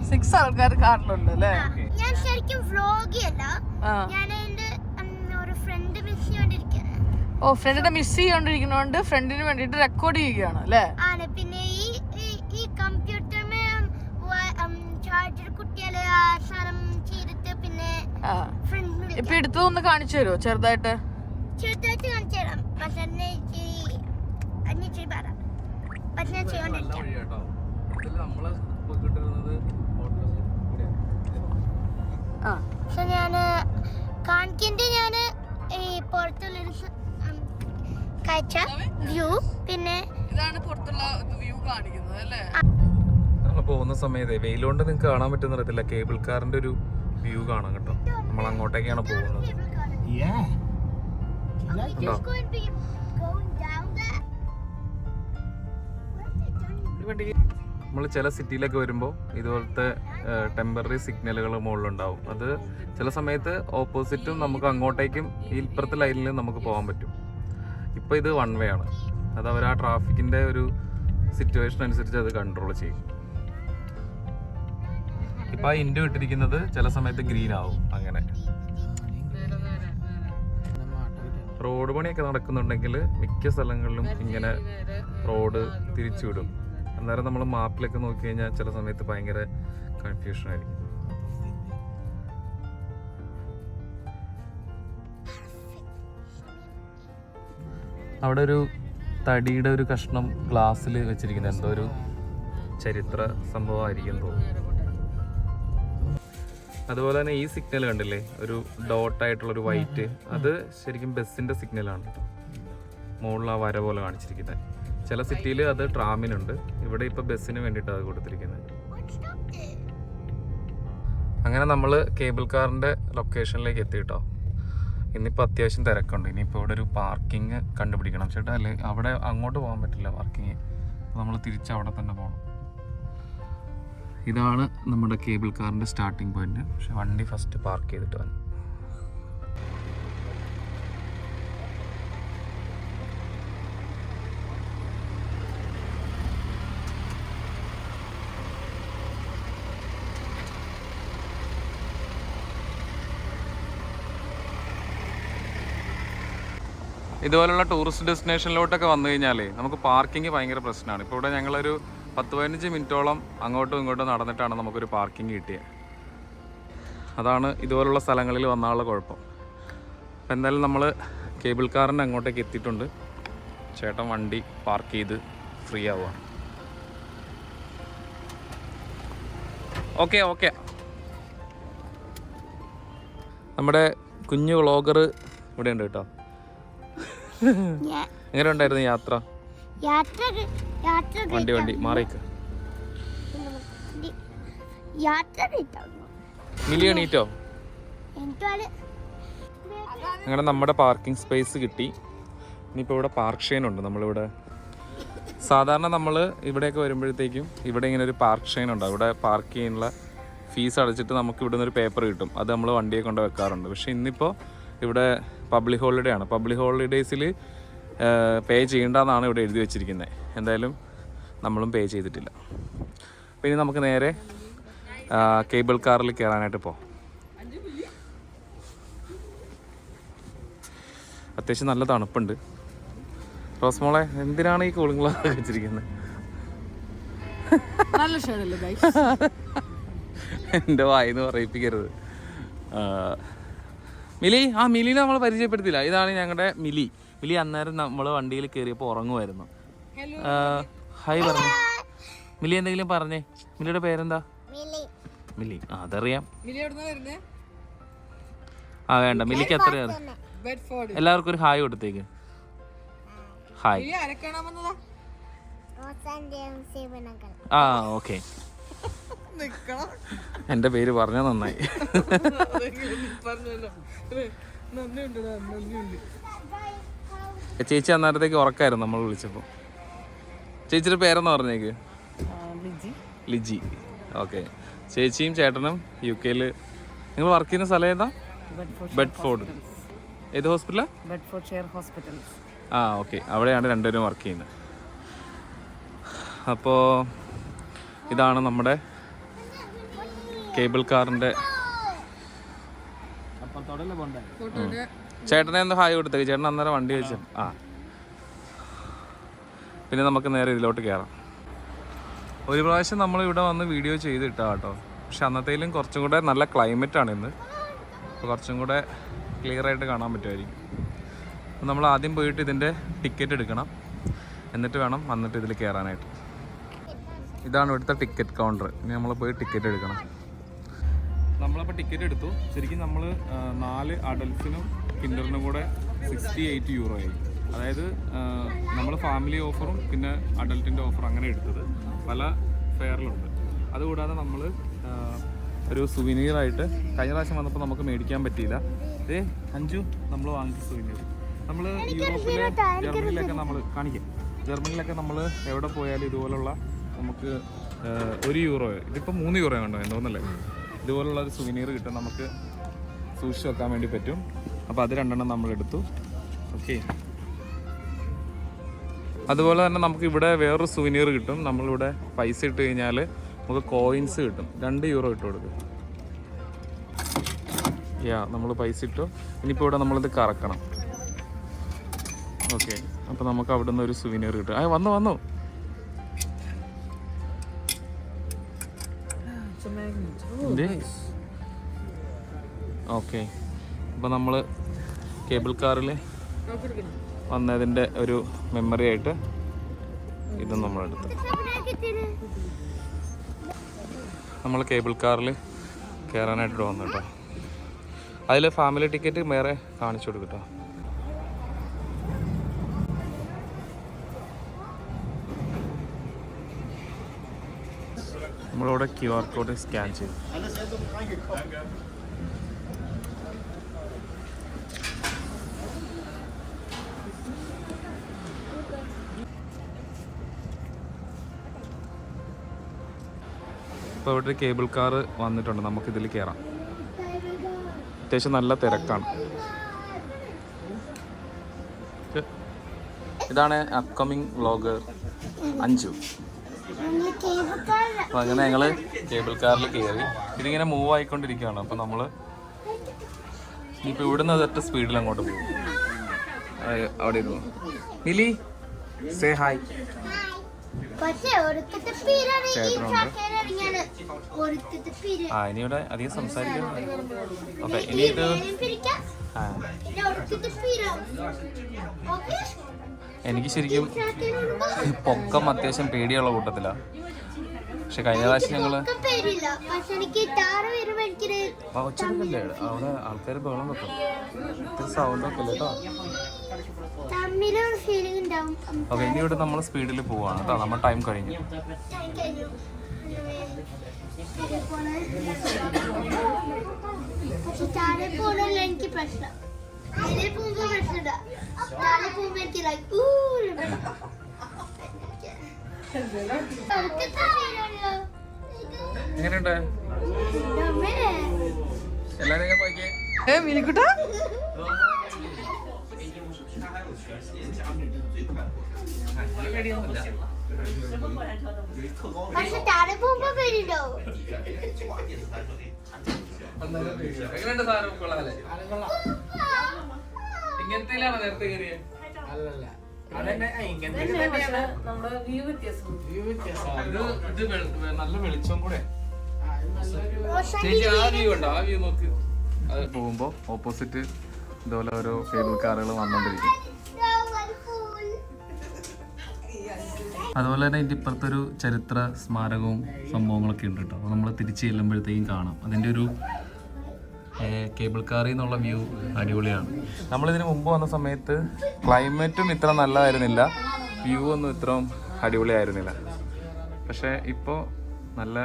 6 ആൾക്കാർ കാറിലുണ്ട് അല്ലേ? ഞാൻ ശരിക്കും വ്ലോഗിയല്ല, ഞാൻ എന്റെ ഒരു ഫ്രണ്ട് മിസ് ചെയ്തോണ്ടിരിക്കാണ്. ഓ, ഫ്രണ്ടിനെ മിസ് ചെയ്തോണ്ടിരിക്കുന്നോണ്ട് ഫ്രണ്ടിന് വേണ്ടിട്ട് റെക്കോർഡ് ചെയ്യുകയാണ് അല്ലേ? ആണ്. പിന്നെ ഈ കമ്പ്യൂട്ടറിന് ചാർജർ കുട്ടികള് സാധനം ചെയ്തിട്ട് പിന്നെ ഇപ്പൊ എടുത്തതൊന്ന് കാണിച്ചു തരുമോ? ചെറുതായിട്ട് കാണിച്ചു തരാം. പക്ഷെ ഞാൻ ചെയ്തോണ്ടിരിക്കാം. പക്ഷെ ഞാന് കാണിക്കേണ്ട ഞാന് ഈ പുറത്തുള്ളൊരു കാഴ്ച വ്യൂ, പിന്നെ ഇതാണ് പുറത്തുള്ള വ്യൂ കാണിക്കുന്നത് അല്ലേ? നമ്മൾ പോകുന്ന സമയത്ത് വെയിലുകൊണ്ട് നിങ്ങൾക്ക് കാണാൻ പറ്റുന്ന അറിയത്തില്ല, കേബിൾ കാറിന്റെ ഒരു വ്യൂ കാണാം കേട്ടോ. നമ്മൾ അങ്ങോട്ടേക്കാണ് പോകുന്നത്. നമ്മൾ ചില സിറ്റിയിലൊക്കെ വരുമ്പോൾ ഇതുപോലത്തെ ടെമ്പററി സിഗ്നലുകൾ മുകളിലുണ്ടാവും. അത് ചില സമയത്ത് ഓപ്പോസിറ്റും നമുക്ക് അങ്ങോട്ടേക്കും ഈ ഇപ്പുറത്തെ ലൈനിൽ നമുക്ക് പോകാൻ പറ്റും. ഇപ്പോൾ ഇത് 1 വേ ആണ്. അത് അവർ ആ ട്രാഫിക്കിൻ്റെ ഒരു സിറ്റുവേഷൻ അനുസരിച്ച് അത് കൺട്രോൾ ചെയ്യും. ഇപ്പം ആ ഇൻഡ് വിട്ടിരിക്കുന്നത് ചില സമയത്ത് ഗ്രീൻ ആവും. അങ്ങനെ റോഡ് പണിയൊക്കെ നടക്കുന്നുണ്ടെങ്കിൽ മിക്ക സ്ഥലങ്ങളിലും ഇങ്ങനെ റോഡ് തിരിച്ചുവിടും. അന്നേരം നമ്മൾ മാപ്പിലൊക്കെ നോക്കി കഴിഞ്ഞാൽ ചില സമയത്ത് ഭയങ്കര കൺഫ്യൂഷൻ ആയിരിക്കും. അവിടെ ഒരു തടിയുടെ ഒരു കഷ്ണം ഗ്ലാസ്സിൽ വെച്ചിരിക്കുന്നത് എന്തോ ഒരു ചരിത്ര സംഭവമായിരിക്കും തോന്നുന്നു. അതുപോലെ തന്നെ ഈ സിഗ്നൽ കണ്ടില്ലേ, ഒരു ഡോട്ടായിട്ടുള്ളൊരു വൈറ്റ്, അത് ശരിക്കും ബസ്സിൻ്റെ സിഗ്നലാണ്. മുകളിൽ ആ വര പോലെ കാണിച്ചിരിക്കുന്നത്. ചില സിറ്റിയിൽ അത് ട്രാമിനുണ്ട്, ഇവിടെ ഇപ്പോൾ ബസ്സിന് വേണ്ടിയിട്ടാണ് അത് കൊടുത്തിരിക്കുന്നത്. അങ്ങനെ നമ്മൾ കേബിൾ കാറിൻ്റെ ലൊക്കേഷനിലേക്ക് എത്തിയിട്ടോ. ഇന്നിപ്പോൾ അത്യാവശ്യം തിരക്കുണ്ട്. ഇനിയിപ്പോൾ ഇവിടെ ഒരു പാർക്കിംഗ് കണ്ടുപിടിക്കണം ചേട്ടാ. അല്ലേ അവിടെ അങ്ങോട്ട് പോകാൻ പറ്റില്ല പാർക്കിങ്, നമ്മൾ തിരിച്ച് അവിടെ തന്നെ പോകണം. ഇതാണ് നമ്മുടെ കേബിൾ കാറിൻ്റെ സ്റ്റാർട്ടിംഗ് പോയിന്റ്. പക്ഷെ വണ്ടി ഫസ്റ്റ് പാർക്ക് ചെയ്തിട്ട് വന്നു. ഇതുപോലുള്ള ടൂറിസ്റ്റ് ഡെസ്റ്റിനേഷനിലോട്ടൊക്കെ വന്നു കഴിഞ്ഞാലേ നമുക്ക് പാർക്കിംഗ് ഭയങ്കര പ്രശ്നമാണ്. ഇപ്പോൾ ഇവിടെ ഞങ്ങളൊരു 10-15 മിനിറ്റോളം അങ്ങോട്ടും ഇങ്ങോട്ടും നടന്നിട്ടാണ് നമുക്കൊരു പാർക്കിംഗ് കിട്ടിയത്. അതാണ് ഇതുപോലുള്ള സ്ഥലങ്ങളിൽ വന്നാലുള്ള കുഴപ്പം. അപ്പം എന്തായാലും നമ്മൾ കേബിൾ കാറിൻ്റെ അങ്ങോട്ടേക്ക് എത്തിയിട്ടുണ്ട്. ചേട്ടൻ വണ്ടി പാർക്ക് ചെയ്ത് ഫ്രീ ആവുകയാണ്. ഓക്കെ നമ്മുടെ കുഞ്ഞു വ്ളോഗർ ഇവിടെ ഉണ്ട് കേട്ടോ. എങ്ങനെ ഉണ്ടായിരുന്നു യാത്ര? വണ്ടി മാറിക്ക്. മിലി എണീറ്റോ? അങ്ങനെ നമ്മുടെ പാർക്കിംഗ് സ്പേസ് കിട്ടി. ഇനിയിപ്പോൾ ഇവിടെ പാർക്ക് ഷെയിൻ ഉണ്ട്. നമ്മളിവിടെ സാധാരണ നമ്മൾ ഇവിടെയൊക്കെ വരുമ്പോഴത്തേക്കും ഇവിടെ ഇങ്ങനെ ഒരു പാർക്ക് ഷെയിൻ ഉണ്ട്. അവിടെ പാർക്ക് ചെയ്യാനുള്ള ഫീസ് അടച്ചിട്ട് നമുക്ക് ഇവിടെ നിന്നൊരു പേപ്പർ കിട്ടും. അത് നമ്മൾ വണ്ടിയെ കൊണ്ട് വെക്കാറുണ്ട്. പക്ഷേ ഇന്നിപ്പോൾ ഇവിടെ പബ്ലിക് ഹോളിഡേ ആണ്. പബ്ലിക് ഹോളിഡേയ്സിൽ പേ ചെയ്യേണ്ടതെന്നാണ് ഇവിടെ എഴുതി വെച്ചിരിക്കുന്നത്. എന്തായാലും നമ്മളും പേ ചെയ്തിട്ടില്ല. അപ്പോൾ ഇനി നമുക്ക് നേരെ കേബിൾ കാറിൽ കയറാനായിട്ട് പോകാം. അത്യാവശ്യം നല്ല തണുപ്പുണ്ട്. റോസ്മോളെ, എന്തിനാണ് ഈ കൂളിംഗ് ഗ്ലാസ് വെച്ചിരിക്കുന്നത്? എൻ്റെ വായിന്ന് പറയിപ്പിക്കരുത്. മിലി, മിലിനെ നമ്മൾ പരിചയപ്പെടുത്തില്ല. ഇതാണ് ഞങ്ങളുടെ മിലി. മിലി അന്നേരം നമ്മൾ വണ്ടിയിൽ കയറിയപ്പോൾ ഉറങ്ങുമായിരുന്നു. ഹായ് പറഞ്ഞു. മിലി എന്തെങ്കിലും പറഞ്ഞേ. മിലിയുടെ പേരെന്താ? മിലി. അതറിയാം. ആ വേണ്ട, മിലിക്ക് അത്ര അറിയാം. എല്ലാവർക്കും ഒരു ഹായ് കൊടുത്തേക്ക്. ഹായ്. ആ ഓക്കെ. എന്റെ പേര് പറഞ്ഞ നന്നായി. ചേച്ചി അന്നേരത്തേക്ക് ഉറക്കായിരുന്നു നമ്മൾ വിളിച്ചപ്പോ. ചേച്ചിയുടെ പേരെന്ന് പറഞ്ഞേക്ക്. ലിജി. ഓക്കെ. ചേച്ചിയും ചേട്ടനും UK-ൽ. നിങ്ങൾ വർക്ക് ചെയ്യുന്ന സ്ഥലം ഏതാ? ബെഡ്ഫോർഡ്. ഏത് ഹോസ്പിറ്റലാ? ആ ഓക്കെ, അവിടെയാണ് രണ്ടുപേരും വർക്ക് ചെയ്യുന്നത്. അപ്പോൾ ഇതാണ് നമ്മുടെ കേബിൾ കാറിൻ്റെ. ചേട്ടനെ ഒന്ന് ഹായ് കൊടുത്തേക്ക്. ചേട്ടൻ അന്നേരം വണ്ടി വെച്ചു. ആ പിന്നെ നമുക്ക് നേരെ ഇതിലോട്ട് കയറാം. ഒരു പ്രാവശ്യം നമ്മൾ ഇവിടെ വന്ന് വീഡിയോ ചെയ്തിട്ടാ കേട്ടോ. പക്ഷെ അന്നത്തേലും കുറച്ചും കൂടെ നല്ല ക്ലൈമറ്റാണ് ഇന്ന്. അപ്പോൾ കുറച്ചും കൂടെ ക്ലിയർ ആയിട്ട് കാണാൻ പറ്റുമായിരിക്കും. അപ്പോൾ നമ്മൾ ആദ്യം പോയിട്ട് ഇതിൻ്റെ ടിക്കറ്റ് എടുക്കണം. എന്നിട്ട് വേണം വന്നിട്ട് ഇതിൽ കയറാനായിട്ട്. ഇതാണ് ഇവിടുത്തെ ടിക്കറ്റ് കൗണ്ടർ. ഇനി നമ്മൾ പോയി ടിക്കറ്റ് എടുക്കണം. നമ്മളപ്പോൾ ടിക്കറ്റ് എടുത്തു. ശരിക്കും നമ്മൾ 4 അഡൽട്ട്സിനും കിൻഡറിനും കൂടെ 68 euro ആയി. അതായത് നമ്മൾ ഫാമിലി ഓഫറും പിന്നെ അഡൽട്ടിൻ്റെ ഓഫറും അങ്ങനെ എടുത്തത്. പല ഫെയറിലുണ്ട്. അതുകൂടാതെ നമ്മൾ ഒരു സുവിനീറായിട്ട് കഴിഞ്ഞ പ്രാവശ്യം വന്നപ്പോൾ നമുക്ക് മേടിക്കാൻ പറ്റിയില്ല. അഞ്ചു നമ്മൾ വാങ്ങിച്ച സുവിനീർ. നമ്മൾ യൂറോപ്പിലെ ജർമ്മനിയിലൊക്കെ നമ്മൾ കാണിക്കാം. ജർമ്മനിയിലൊക്കെ നമ്മൾ എവിടെ പോയാലും ഇതുപോലുള്ള നമുക്ക് 1 euro, ഇതിപ്പോൾ 3 euro കണ്ടോ എന്തോന്നല്ലേ, ഇതുപോലുള്ള ഒരു സുവിനീർ കിട്ടും. നമുക്ക് സൂക്ഷിച്ച് വെക്കാൻ വേണ്ടി പറ്റും. അപ്പോൾ അത് 2 നമ്മൾ എടുത്തു. ഓക്കെ. അതുപോലെ തന്നെ നമുക്ക് ഇവിടെ വേറൊരു സുവിനീർ കിട്ടും. നമ്മളിവിടെ പൈസ ഇട്ട് കഴിഞ്ഞാൽ നമുക്ക് കോയിൻസ് കിട്ടും. 2 euro ഇട്ട് കൊടുക്കും. നമ്മൾ പൈസ ഇട്ടു. ഇനിയിപ്പോൾ ഇവിടെ നമ്മളിത് കറക്കണം. ഓക്കെ. അപ്പോൾ നമുക്ക് അവിടെ നിന്ന് ഒരു സുവിനീർ കിട്ടും. വന്നു ഓക്കെ. അപ്പോൾ നമ്മൾ കേബിൾ കാറിൽ വന്നതിൻ്റെ ഒരു മെമ്മറി ആയിട്ട് ഇതും നമ്മളെടുത്തു. നമ്മൾ കേബിൾ കാറിൽ കയറാനായിട്ട് വന്നു കേട്ടോ. അതിൽ ഫാമിലി ടിക്കറ്റ് വേറെ കാണിച്ചു കൊടുക്കും കേട്ടോ. നമ്മളിവിടെ QR കോഡ് സ്കാൻ ചെയ്തു. ഇപ്പോൾ ഇവിടെ ഒരു കേബിൾ കാർ വന്നിട്ടുണ്ട്. നമുക്കിതിൽ കയറാം. അത്യാവശ്യം നല്ല തിരക്കാണ്. ഇതാണ് അപ്കമിങ് വ്ളോഗർ അഞ്ചു. അപ്പോൾ അങ്ങനെ ഞങ്ങൾ കേബിൾ കാറിൽ കയറി. ഇതിങ്ങനെ മൂവ് ആയിക്കൊണ്ടിരിക്കുകയാണ്. അപ്പോൾ നമ്മൾ ഇനിയിപ്പോൾ ഇവിടുന്ന് അതൊറ്റ സ്പീഡിൽ അങ്ങോട്ട് പോകും. അവിടെ ഇരുന്നു. മിലി സേ ഹായ്. ഇനിയുടെ അധികം സംസാരിക്കാൻ. ഓക്കെ. ഇനി ഇത് എനിക്ക് ശരിക്കും പൊക്കം അത്യാവശ്യം പേടിയുള്ള കൂട്ടത്തിലാണ്. പക്ഷെ കഴിഞ്ഞ പ്രാവശ്യം ഞങ്ങള് ഒച്ചല്ലേ അവിടെ ആൾക്കാർ ബഹളം വെക്കും. സൗണ്ട് ഒക്കെ കേട്ടോ. ഓക്കെ. ഇനി ഇവിടെ നമ്മൾ സ്പീഡിൽ പോവാണ് കേട്ടോ. നമ്മൾ ടൈം കഴിഞ്ഞു. എനിക്ക് പ്രശ്നം എങ്ങനെയുണ്ട് എല്ലാരും പോയിക്കേ. മിനിക്കുട്ടാ പക്ഷെ താഴെ പോകുമ്പോ പേടിണ്ടോ? എങ്ങനെയുണ്ട് സാധനം? കൊള്ളാല്ലേ? ഇങ്ങനത്തേലാണ് നേരത്തെ കയറിയത്? നല്ല വെളിച്ചം കൂടെ. ചേച്ചി ആ വ്യൂ ഉണ്ടോ? ആ വ്യൂ നോക്ക്. അത് പോകുമ്പോ ഓപ്പോസിറ്റ് ഇതുപോലെ ഓരോ കേബിൾ കാറുകൾ വന്നോണ്ടിരിക്കും. അതുപോലെ തന്നെ ഇതിൻ്റെ ഇപ്പുറത്തൊരു ചരിത്ര സ്മാരകവും സംഭവങ്ങളൊക്കെ ഉണ്ട് കേട്ടോ. അപ്പോൾ നമ്മൾ തിരിച്ച് ചെല്ലുമ്പോഴത്തേക്കും കാണാം. അതിൻ്റെ ഒരു കേബിൾ കാറിൽ നിന്നുള്ള വ്യൂ അടിപൊളിയാണ്. നമ്മളിതിന് മുമ്പ് വന്ന സമയത്ത് ക്ലൈമറ്റും ഇത്ര നല്ലതായിരുന്നില്ല, വ്യൂ ഒന്നും ഇത്രയും അടിപൊളിയായിരുന്നില്ല. പക്ഷേ ഇപ്പോൾ നല്ല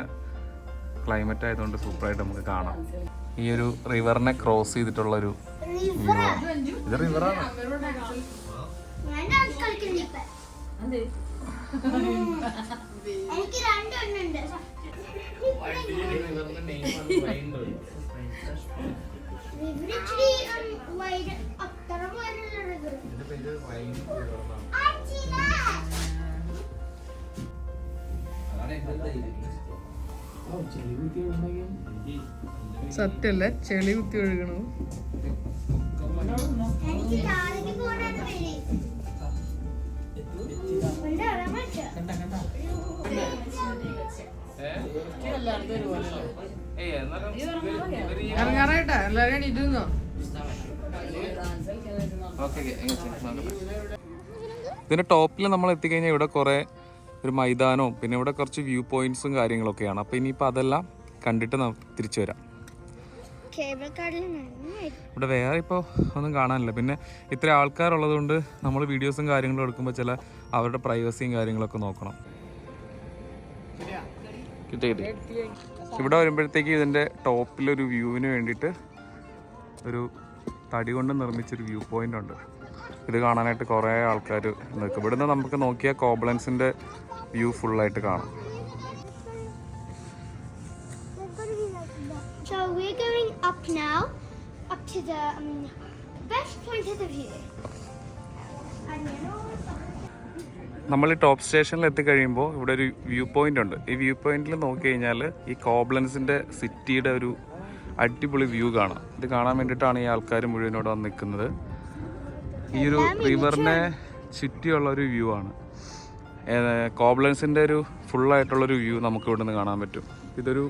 ക്ലൈമറ്റ് ആയതുകൊണ്ട് സൂപ്പറായിട്ട് നമുക്ക് കാണാം. ഈ ഒരു റിവറിനെ ക്രോസ് ചെയ്തിട്ടുള്ളൊരു വ്യൂ ആണ്. ഇത് റിവറാണ്. എനിക്ക് രണ്ടെണ്ണുണ്ട്. സത്യല്ലേ ചെളി കുത്തി ഒഴുകണു. എനിക്ക് താഴേക്ക് പോകാനാണ് പേടി. ഇറങ്ങാറായിട്ടാ എല്ലാരും എണീറ്റിരുന്നോ? ഇതിന്റെ ടോപ്പിൽ നമ്മൾ എത്തിക്കഴിഞ്ഞാൽ ഇവിടെ കുറെ ഒരു മൈതാനവും പിന്നെ ഇവിടെ കുറച്ച് വ്യൂ പോയിന്റ്സും കാര്യങ്ങളൊക്കെയാണ്. അപ്പോൾ ഇനിയിപ്പോൾ അതെല്ലാം കണ്ടിട്ട് തിരിച്ചു വരാം. ഇവിടെ വേറെ ഇപ്പോൾ ഒന്നും കാണാനില്ല. പിന്നെ ഇത്ര ആൾക്കാരുള്ളത് കൊണ്ട് നമ്മൾ വീഡിയോസും കാര്യങ്ങളും എടുക്കുമ്പോൾ ചില അവരുടെ പ്രൈവസിയും കാര്യങ്ങളൊക്കെ നോക്കണം. കിട്ടി. ഇവിടെ വരുമ്പോഴത്തേക്ക് ഇതിൻ്റെ ടോപ്പിലൊരു വ്യൂവിന് വേണ്ടിയിട്ട് ഒരു തടി കൊണ്ട് നിർമ്മിച്ചൊരു വ്യൂ പോയിന്റ് ഉണ്ട്. ഇത് കാണാനായിട്ട് കുറേ ആൾക്കാർ നിൽക്കും. ഇവിടുന്ന് നമുക്ക് നോക്കിയാൽ കോബ്ലൻസിൻ്റെ വ്യൂ ഫുള്ളായിട്ട് കാണാം. So we're going up now, up to the best point of the view. നമ്മൾ ഈ ടോപ്പ് സ്റ്റേഷനിൽ എത്തിക്കഴിയുമ്പോൾ ഇവിടെ ഒരു വ്യൂ പോയിന്റ് ഉണ്ട്. ഈ വ്യൂ പോയിന്റിൽ നോക്കി കഴിഞ്ഞാൽ ഈ കോബ്ലൻസിൻ്റെ സിറ്റിയുടെ ഒരു അടിപൊളി വ്യൂ കാണാം. ഇത് കാണാൻ വേണ്ടിയിട്ടാണ് ഈ ആൾക്കാർ മുഴുവനോട് വന്ന് നിൽക്കുന്നത്. ഈ ഒരു റിവറിനെ ചുറ്റിയുള്ള ഒരു വ്യൂ ആണ്. കോബ്ലൻസിൻ്റെ ഒരു ഫുള്ളായിട്ടുള്ളൊരു വ്യൂ നമുക്ക് ഇവിടെ നിന്ന് കാണാൻ പറ്റും. ഇതൊരു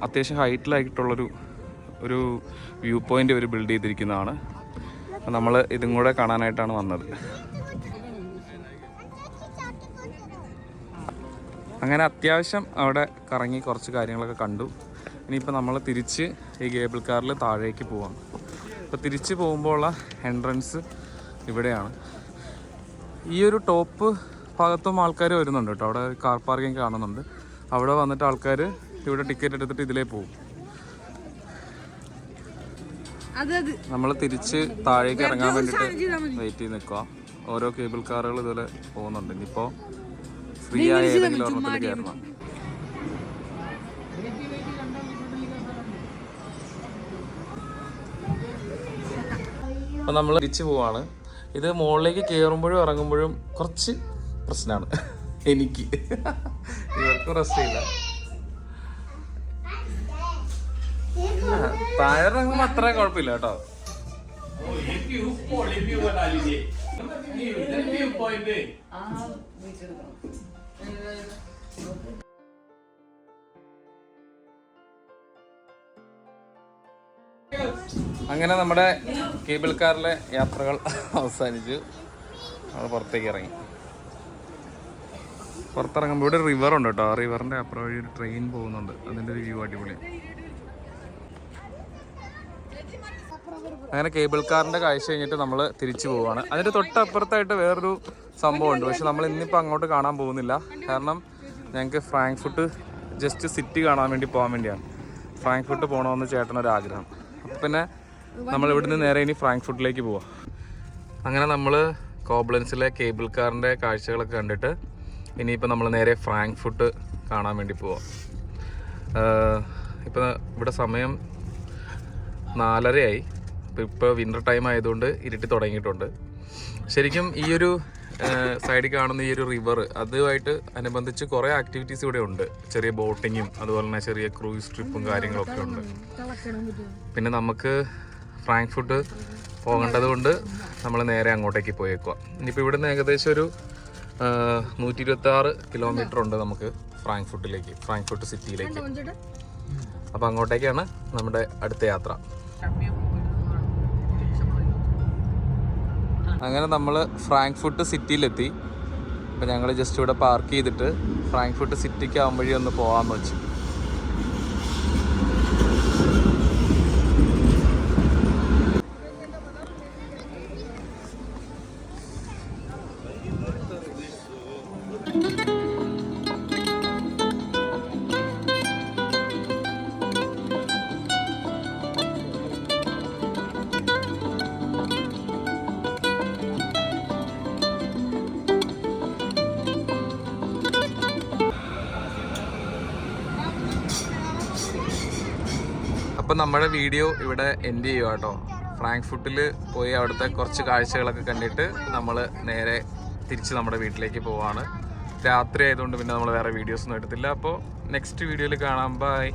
അത്യാവശ്യം ഹൈറ്റിലായിട്ടുള്ളൊരു വ്യൂ പോയിന്റ് അവർ ബിൽഡ് ചെയ്തിരിക്കുന്നതാണ്. നമ്മൾ ഇതും കൂടെ കാണാനായിട്ടാണ് വന്നത്. അങ്ങനെ അത്യാവശ്യം അവിടെ കറങ്ങി കുറച്ച് കാര്യങ്ങളൊക്കെ കണ്ടു. ഇനിയിപ്പോൾ നമ്മൾ തിരിച്ച് ഈ കേബിൾ കാറിൽ താഴേക്ക് പോവാം. അപ്പോൾ തിരിച്ച് പോകുമ്പോൾ ഉള്ള എൻട്രൻസ് ഇവിടെയാണ്. ഈ ഒരു ടോപ്പ് ഭാഗത്തും ആൾക്കാർ വരുന്നുണ്ട് കേട്ടോ. അവിടെ കാർ പാർക്കിംഗ് കാണുന്നുണ്ട്. അവിടെ വന്നിട്ട് ആൾക്കാർ ഇവിടെ ടിക്കറ്റ് എടുത്തിട്ട് ഇതിലേ പോകും. നമ്മൾ തിരിച്ച് താഴേക്ക് ഇറങ്ങാൻ വേണ്ടിയിട്ട് വെയിറ്റ് ചെയ്ത് നിൽക്കുക. ഓരോ കേബിൾ കാറുകൾ ഇതുപോലെ പോകുന്നുണ്ട്. ഇനിയിപ്പോൾ ഫ്രീ ആയ ഏതെങ്കിലും ഒരെണ്ണത്തിൽ കയറണം. അപ്പം നമ്മൾ തിരിച്ചു പോവാണ്. ഇത് മുകളിലേക്ക് കയറുമ്പോഴും ഇറങ്ങുമ്പോഴും കുറച്ച് പ്രശ്നമാണ് എനിക്ക്. ഇവർക്ക് പ്രശ്നമില്ല. താഴെ ഇറങ്ങുമ്പോൾ അത്ര കുഴപ്പമില്ല കേട്ടോ. അങ്ങനെ നമ്മുടെ കേബിൾ കാറിലെ യാത്രകൾ അവസാനിച്ചു. നമ്മൾ പുറത്തേക്ക് ഇറങ്ങി. പുറത്തിറങ്ങുമ്പോൾ ഇവിടെ റിവർ ഉണ്ട് കേട്ടോ. ആ റിവറിൻ്റെ അപ്പുറം വഴി ഒരു ട്രെയിൻ പോകുന്നുണ്ട്. അതിൻ്റെ ഒരു വ്യൂ അടിപൊളിയാണ്. അങ്ങനെ കേബിൾ കാറിൻ്റെ കാഴ്ച കഴിഞ്ഞിട്ട് നമ്മൾ തിരിച്ചു പോവുകയാണ്. അതിൻ്റെ തൊട്ടപ്പുറത്തായിട്ട് വേറൊരു സംഭവമുണ്ട്. പക്ഷെ നമ്മൾ ഇന്നിപ്പോൾ അങ്ങോട്ട് കാണാൻ പോകുന്നില്ല. കാരണം ഞങ്ങൾക്ക് ഫ്രാങ്ക്ഫർട്ട് ജസ്റ്റ് സിറ്റി കാണാൻ വേണ്ടി പോകാൻ വേണ്ടിയാണ്. ഫ്രാങ്ക്ഫർട്ട് പോകണമെന്ന് ചേട്ടനൊരാഗ്രഹം. അപ്പം പിന്നെ നമ്മൾ ഇവിടുന്ന് നേരെ ഇനി ഫ്രാങ്ക്ഫർട്ടിലേക്ക് പോവാം. അങ്ങനെ നമ്മൾ കോബ്ലൻസിലെ കേബിൾ കാറിൻ്റെ കാഴ്ചകളൊക്കെ കണ്ടിട്ട് ഇനിയിപ്പോൾ നമ്മൾ നേരെ ഫ്രാങ്ക്ഫർട്ട് കാണാൻ വേണ്ടി പോവാം. ഇപ്പോൾ ഇവിടെ സമയം 4:30 ഇപ്പോൾ വിൻ്റർ ടൈം ആയതുകൊണ്ട് ഇരുട്ടി തുടങ്ങിയിട്ടുണ്ട്. ശരിക്കും ഈ ഒരു സൈഡിൽ കാണുന്ന ഈ ഒരു റിവർ അതുമായിട്ട് അനുബന്ധിച്ച് കുറേ ആക്ടിവിറ്റീസ് ഇവിടെ ഉണ്ട്. ചെറിയ ബോട്ടിങ്ങും അതുപോലെ തന്നെ ചെറിയ ക്രൂയിസ് ട്രിപ്പും കാര്യങ്ങളൊക്കെ ഉണ്ട്. പിന്നെ നമുക്ക് ഫ്രാങ്ക്ഫർട്ട് പോകേണ്ടത് കൊണ്ട് നമ്മൾ നേരെ അങ്ങോട്ടേക്ക് പോയേക്കുക. ഇനിയിപ്പോൾ ഇവിടുന്ന് ഏകദേശം ഒരു 126 കിലോമീറ്റർ ഉണ്ട് നമുക്ക് ഫ്രാങ്ക്ഫർട്ടിലേക്ക്, ഫ്രാങ്ക്ഫർട്ട് സിറ്റിയിലേക്ക്. അപ്പോൾ അങ്ങോട്ടേക്കാണ് നമ്മുടെ അടുത്ത യാത്ര. അങ്ങനെ നമ്മൾ ഫ്രാങ്ക്ഫർട്ട് സിറ്റിയിലെത്തി. അപ്പോൾ ഞങ്ങൾ ജസ്റ്റ് ഇവിടെ പാർക്ക് ചെയ്തിട്ട് ഫ്രാങ്ക്ഫർട്ട് സിറ്റിക്ക് ആകുമ്പോഴേ ഒന്ന് പോകാമെന്ന് വെച്ചു. അപ്പോൾ നമ്മുടെ വീഡിയോ ഇവിടെ എൻഡ് ചെയ്യുക കേട്ടോ. ഫ്രാങ്ക്ഫർട്ടിൽ പോയി അവിടുത്തെ കുറച്ച് കാഴ്ചകളൊക്കെ കണ്ടിട്ട് നമ്മൾ നേരെ തിരിച്ച് നമ്മുടെ വീട്ടിലേക്ക് പോവാണ്. രാത്രി ആയതുകൊണ്ട് പിന്നെ നമ്മൾ വേറെ വീഡിയോസൊന്നും എടുത്തില്ല. അപ്പോൾ നെക്സ്റ്റ് വീഡിയോയിൽ കാണാം. ബൈ.